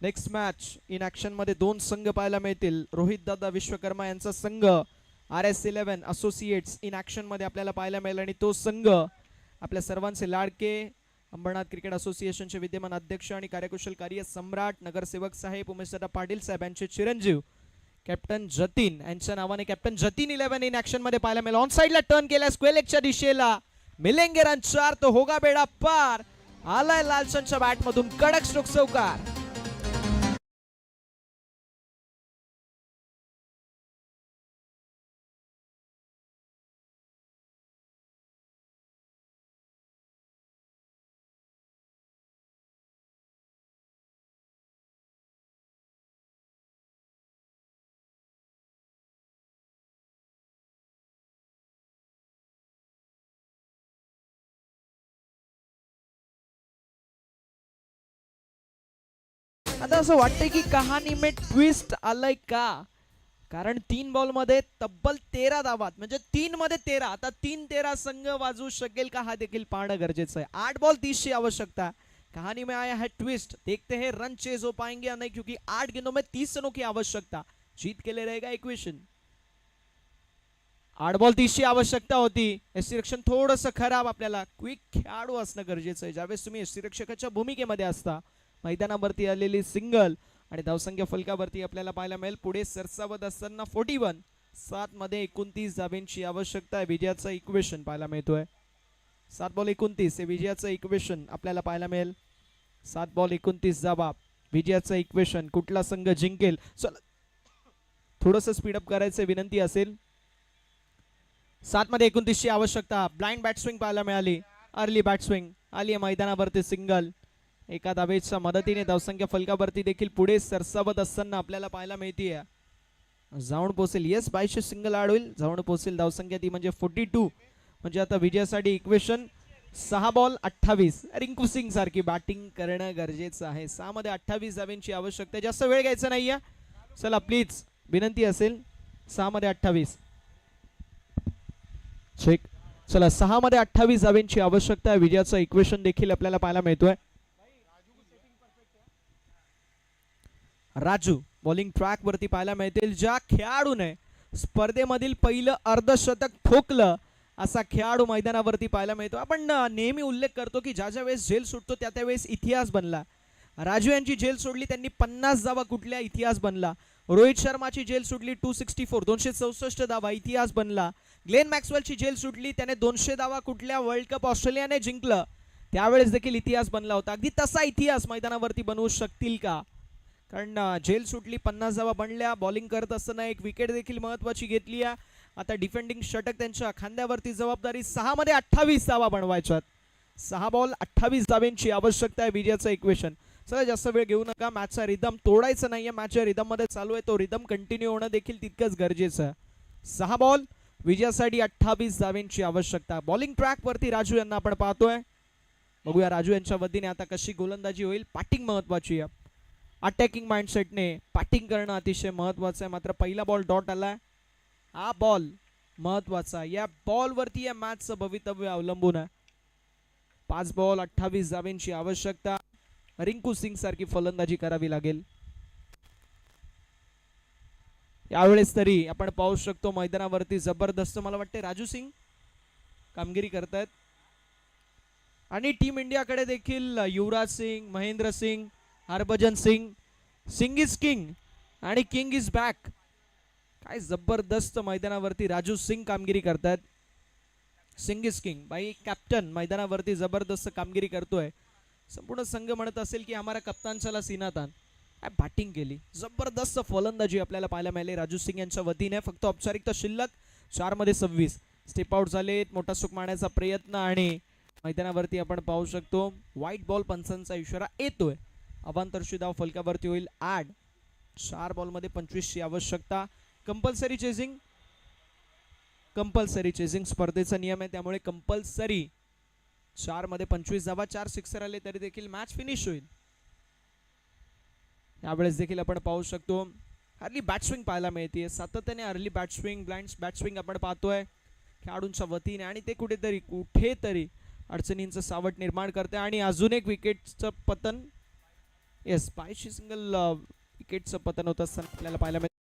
नेक्स्ट मॅच इन ऍक्शन मध्ये 2 संघ पाहायला मिळतील. रोहित दादा विश्वकर्मा यांचा संघ RS11 असोसिएट्स इन ऍक्शन मध्ये आपल्याला पाहायला मिळेल आणि तो संघ आपल्या सर्वांचे लाडके अंबरनाथ क्रिकेट असोसिएशनचे विद्यमान अध्यक्ष आणि कार्यकुशल कार्य सम्राट नगरसेवक साहेब उमेशदादा पाटील साहेब यांचे चिरंजीव कॅप्टन जतीन यांच्या नावाने कॅप्टन जतीन 11 इन ऍक्शन मध्ये पाहायला मिळेल. ऑन साइडला टर्न केला. स्क्वेअर लेगच्या दिशेला मिलेंगे रन 4 तो होगा बेडा पार. आलाय लालसनच्या बॅट मधून कडक स्ट्रोक चौकार. आता असं वाटतंय की कहाणी में ट्विस्ट आलंय का, कारण 3 बॉल मध्ये तब्बल 13 धावात, म्हणजे 3 मध्ये 13. आता 3-13 संघ वाजवू शकेल का, हा देखील पाहणं गरजेचं आहे. 8 बॉल 30 ची आवश्यकता. कहानी में आया है ट्विस्ट, देखते हैं रन चेज हो पाएंगे या नहीं, क्योंकि 8 गेंदों में 30 रनों की आवश्यकता. जीत के लिए रहेगा इक्वेशन. 8 बॉल 30 ची आवश्यकता होती. एसटी रक्षण थोडंसं खराब, आपल्याला क्विक खेळाडू असणं गरजेचं आहे. ज्यावेळेस तुम्ही एसटी रक्षकाच्या भूमिकेमध्ये असता, मैदानावरती आलेली सिंगल आणि धावसंख्या फलकावरती आपल्याला पाहायला मिळेल. पुढे सरसावत असताना 41, 7 मध्ये 29 धाब्यांची आवश्यकता आहे. विजयाचं इक्वेशन पाहायला मिळतोय. 7 बॉल 29 हे विजयाचं इक्वेशन आपल्याला पाहायला मिळेल. 7 बॉल 29 धावा, विजयाचं इक्वेशन. कुठला संघ जिंकेल, चला थोडंसं स्पीडअप करायचं विनंती असेल. 7 मध्ये 29 ची आवश्यकता. ब्लाइंड बॅटस्विंग पाहायला मिळाली. अर्ली बॅटस्विंग आली आहे मैदानावरती. सिंगल एका धावेच्या मदतीने धावसंख्या फलकावरती देखील पुढे सरसावत असताना आपल्याला पाहायला मिळते. जाऊन पोहोचेल, येस 22 सिंगल ऍड होईल, जाऊन पोहोचेल धावसंख्या ती म्हणजे 42. म्हणजे आता विजयासाठी इक्वेशन 6 बॉल 28. रिंकू सिंग सारखी बॅटिंग करणं गरजेचं आहे. 6 मध्ये 28 धाव्यांची आवश्यकता. जास्त वेळ घ्यायचा नाहीये, चला प्लीज विनंती असेल. 6 मध्ये 28 चेक. चला 6 मध्ये 28 धाव्यांची आवश्यकता आहे. विजयाचं इक्वेशन देखील आपल्याला पाहायला मिळतोय. राजू बॉलिंग ट्रॅक वरती पाहायला मिळतील. ज्या खेळाडूने स्पर्धेमधील पहिलं अर्धशतक ठोकलं असा खेळाडू मैदानावरती पाहायला मिळतो. आपण नेहमी उल्लेख करतो की ज्या ज्या वेळेस झेल सुटतो त्या त्यावेळेस इतिहास बनला. राजू यांची झेल सोडली, त्यांनी 50 धावा, कुठल्या इतिहास बनला. रोहित शर्माची झेल सुटली 264, 264 धावा, इतिहास बनला. ग्लेन मॅक्सवेलची झेल सुटली, त्याने 200 धावा, कुठल्या वर्ल्ड कप ऑस्ट्रेलियाने जिंकलं त्यावेळेस देखील इतिहास बनला होता. अगदी तसा इतिहास मैदानावरती बनवू शकतील का, कारण झेल सुटली, 50 धावा बनल्या. बॉलिंग करत असताना एक विकेट देखील महत्वाची घेतली आहे. आता डिफेंडिंग षटक त्यांच्या खांद्यावरती, जबाबदारी. 6 मध्ये 28 धावा बनवायच्यात. 6 बॉल 28 धाव्यांची आवश्यकता आहे. विजयाचं इक्वेशन. चला जास्त वेळ घेऊ नका, मॅचचा रिदम तोडायचा नाहीये. मॅचच्या रिदम मध्ये चालू आहे, तो रिदम कंटिन्यू होणं देखील तितकंच गरजेचं आहे. 6 बॉल विजयासाठी 28 धाव्यांची आवश्यकता. बॉलिंग ट्रॅक वरती राजू यांना आपण पाहतोय. बघूया राजू यांच्या वतीने आता कशी गोलंदाजी होईल. बॅटिंग महत्वाची आहे. अटॅकिंग माइंडसेटने बॅटिंग करणं अतिशय महत्वाचं आहे. मात्र पहिला बॉल डॉट आलाय, हा बॉल महत्वाचा. या बॉल वरती या मॅचचं भवितव्य अवलंबून आहे. 5 बॉल 28 धाव्यांची आवश्यकता. रिंकू सिंग सारखी फलंदाजी करावी लागेल. यावेळेस तरी आपण पाहू शकतो मैदानावरती जबरदस्त, मला वाटते राजू सिंग कामगिरी करतायत. आणि टीम इंडियाकडे देखील युवराज सिंग, महेंद्र सिंग, हरभजन सिंग. सिंग इज किंग आणि किंग इज बॅक. काय जबरदस्त मैदानावरती राजू सिंग कामगिरी करतायत. सिंग इज किंग बाई कॅप्टन मैदानावरती जबरदस्त कामगिरी करतोय. संपूर्ण संघ म्हणत असेल की हमारा कप्तान चला सीनातान. काय बॅटिंग केली, जबरदस्त फलंदाजी आपल्याला पाहायला मिळाली राजू सिंग यांच्या वतीने. फक्त औपचारिकता शिल्लक. 4 मध्ये 26 स्टेप आउट झालेत. मोठा सुख मारण्याचा प्रयत्न आणि मैदानावरती आपण पाहू शकतो व्हाईट बॉल पंचांचा इशारा येतोय. अवांतरची धाव फलकावरती होईल ऍड. 4 बॉल मध्ये 25 ची आवश्यकता. कंपल्सरी चेजिंग, कंपल्सरी चेजिंग स्पर्धेचा नियम आहे, त्यामुळे कंपल्सरी 4 मध्ये 25 धावा. 4 सिक्सर आले तरी देखील मॅच फिनिश होईल. यावेळेस देखील आपण पाहू शकतो अर्ली बॅटस्विंग पाहायला मिळते. सातत्याने अर्ली बॅटस्विंग, ब्लाइंड बॅटस्विंग आपण पाहतोय खेळाडूंच्या वतीने, आणि ते कुठेतरी अडचणींचं सावट निर्माण करते. आणि अजून एक विकेटचं पतन, येस 5 सिंगल विकेटचं पतन होत असताना आपल्याला पाहायला मिळते.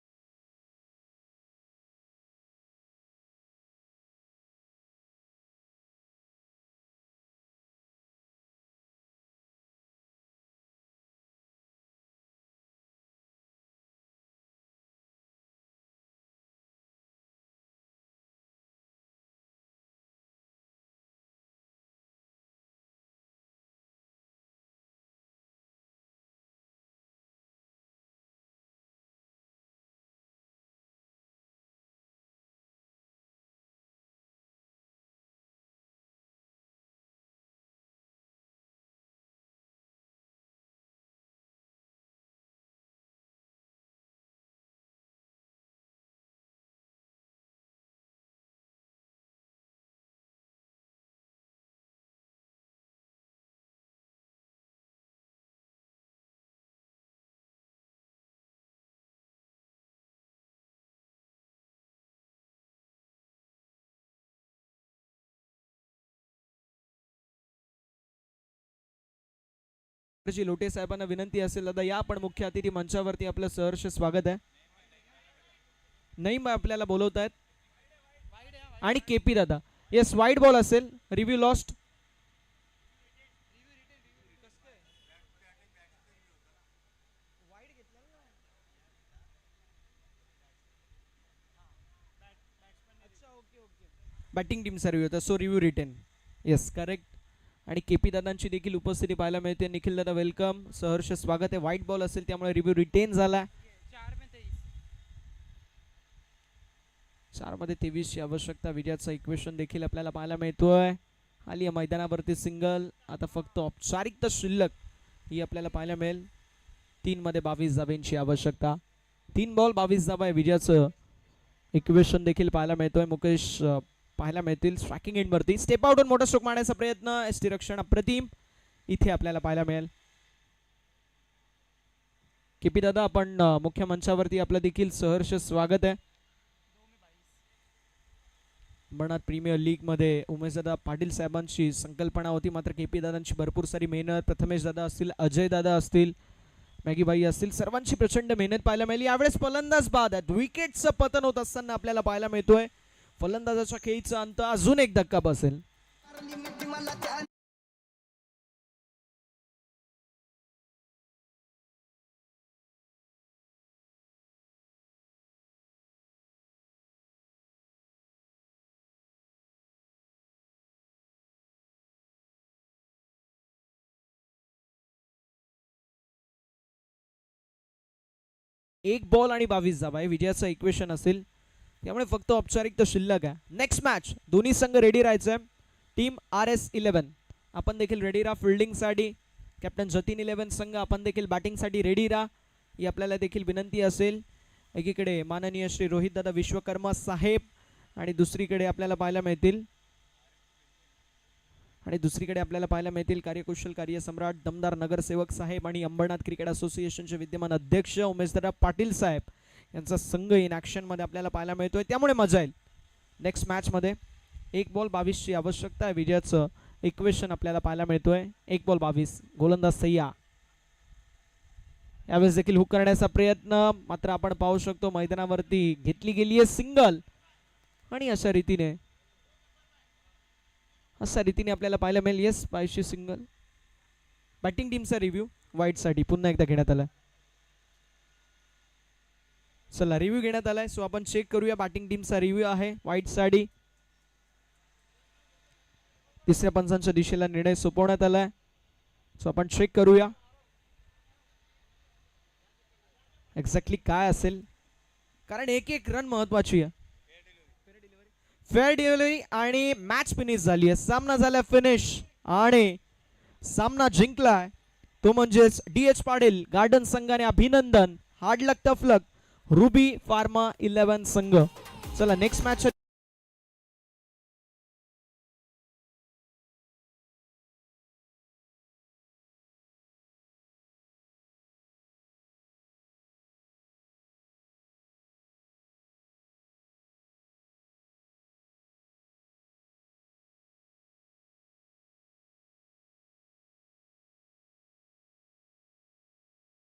लोटे साहेबांना विनंती असेल दादा या पण मुख्य अतिथी मंचावरती आपलं सहर्ष स्वागत आहे. नईम आपल्याला बोलवत आहेत आणि केपी दादा. येस वाईड बॉल असेल. Review lost. बॅटिंग टीमचा रिव्ह्यू होता so review retain. Yes correct. आणि केपी दादांची देखील उपस्थिती पाहायला मिळते. निखिल दादा वेलकम. सहर्ष स्वागत आहे. व्हाईट बॉल असेल त्यामुळे रिव्ह्यू रिटेन झाला. 4 मध्ये 23 ची आवश्यकता. विजयाचा इक्वेशन देखील आपल्याला पाहायला मिळतोय. आली मैदानावरती सिंगल. आता फक्त औपचारिकता शिल्लक ही आपल्याला पाहायला मिळेल. 3 मध्ये 22 धाब्यांची आवश्यकता. 3 बॉल 22 धाबा आहे. विजयाचं इक्वेशन देखील पाहायला मिळतोय. मुकेश पाहायला मिळतील स्ट्रायकिंग एंड वरती. स्टेप आउट मोठा स्ट्रोक मारण्याचा प्रयत्न. एसटी रक्षण अप्रतिम इथे आपल्याला पाहायला मिळेल. केपी दादा आपण मुख्य मंचावरती आपलं देखील सहर्ष स्वागत आहे. अंबरनाथ प्रीमियर लीग मध्ये उमेश दादा पाटील साहेबांची संकल्पना होती. मात्र केपी दादांची भरपूर सारी मेहनत. प्रथमेश दादा असतील, अजय दादा असतील, मॅगीबाई असतील, सर्वांची प्रचंड मेहनत पाहायला मिळाली. यावेळेस फलंदाज बाद आहेत. विकेटचं पतन होत असताना आपल्याला पाहायला मिळतोय. फलंदाजाच्या खेळीचा अंत अजून एक धक्का बसेल. एक बॉल आणि 22 धावा आहे विजयाचं इक्वेशन असेल. त्यामुळे फक्त औपचारिकता शिल्लक आहे. नेक्स्ट मॅच दोन्ही संघ रेडी राहायचंय. टीम RS11 आपण देखील रेडी राहा फिल्डिंगसाठी. कॅप्टन जतीन 11 संघ आपण देखील बॅटिंगसाठी रेडी राहा ही आपल्याला देखील विनंती असेल. एकीकडे माननीय श्री रोहित दादा विश्वकर्मा साहेब आणि दुसरीकडे आपल्याला पाहायला मिळतील कार्यकुशल कार्यसम्राट दमदार नगरसेवक साहेब आणि अंबरनाथ क्रिकेट असोसिएशनचे विद्यमान अध्यक्ष उमेशदादा पाटील साहेब यांचा संघ इन ॲक्शन मध्ये आपल्याला पाहायला मिळतोय. त्यामुळे मजा येईल. नेक्स्ट मॅच मध्ये 1 बॉल 22 ची आवश्यकता आहे. विजयाचं इक्वेशन आपल्याला पाहायला मिळतोय. 1 बॉल 22. गोलंदाज सय्या यावेळेस देखील हुक करण्याचा प्रयत्न. मात्र आपण पाहू शकतो मैदानावरती घेतली गेली आहे सिंगल. आणि अशा रीतीने आपल्याला पाहायला मिळेल. Yes 22 single. बॅटिंग टीमचा रिव्ह्यू वाईट साठी पुन्हा एकदा घेण्यात आला. चला रिव्ह्यू घेण्यात आलाय सो आपण चेक करूया. बॅटिंग टीमचा रिव्ह्यू आहे वाईट साठी. तिसऱ्या पंचांच्या दिशेला निर्णय सोपवण्यात आलाय सो आपण चेक करूया एक्झॅक्टली काय असेल. कारण एक रन महत्वाची आहे. फेअर डिलिव्हरी आणि मॅच फिनिश झाली आहे. सामना झाला फिनिश आणि सामना जिंकलाय तो म्हणजेच DH पाटील गार्डन संघाने. अभिनंदन. हार्ड लक टफ लक रुबी फार्मा 11 संघ. चला नेक्स्ट मॅच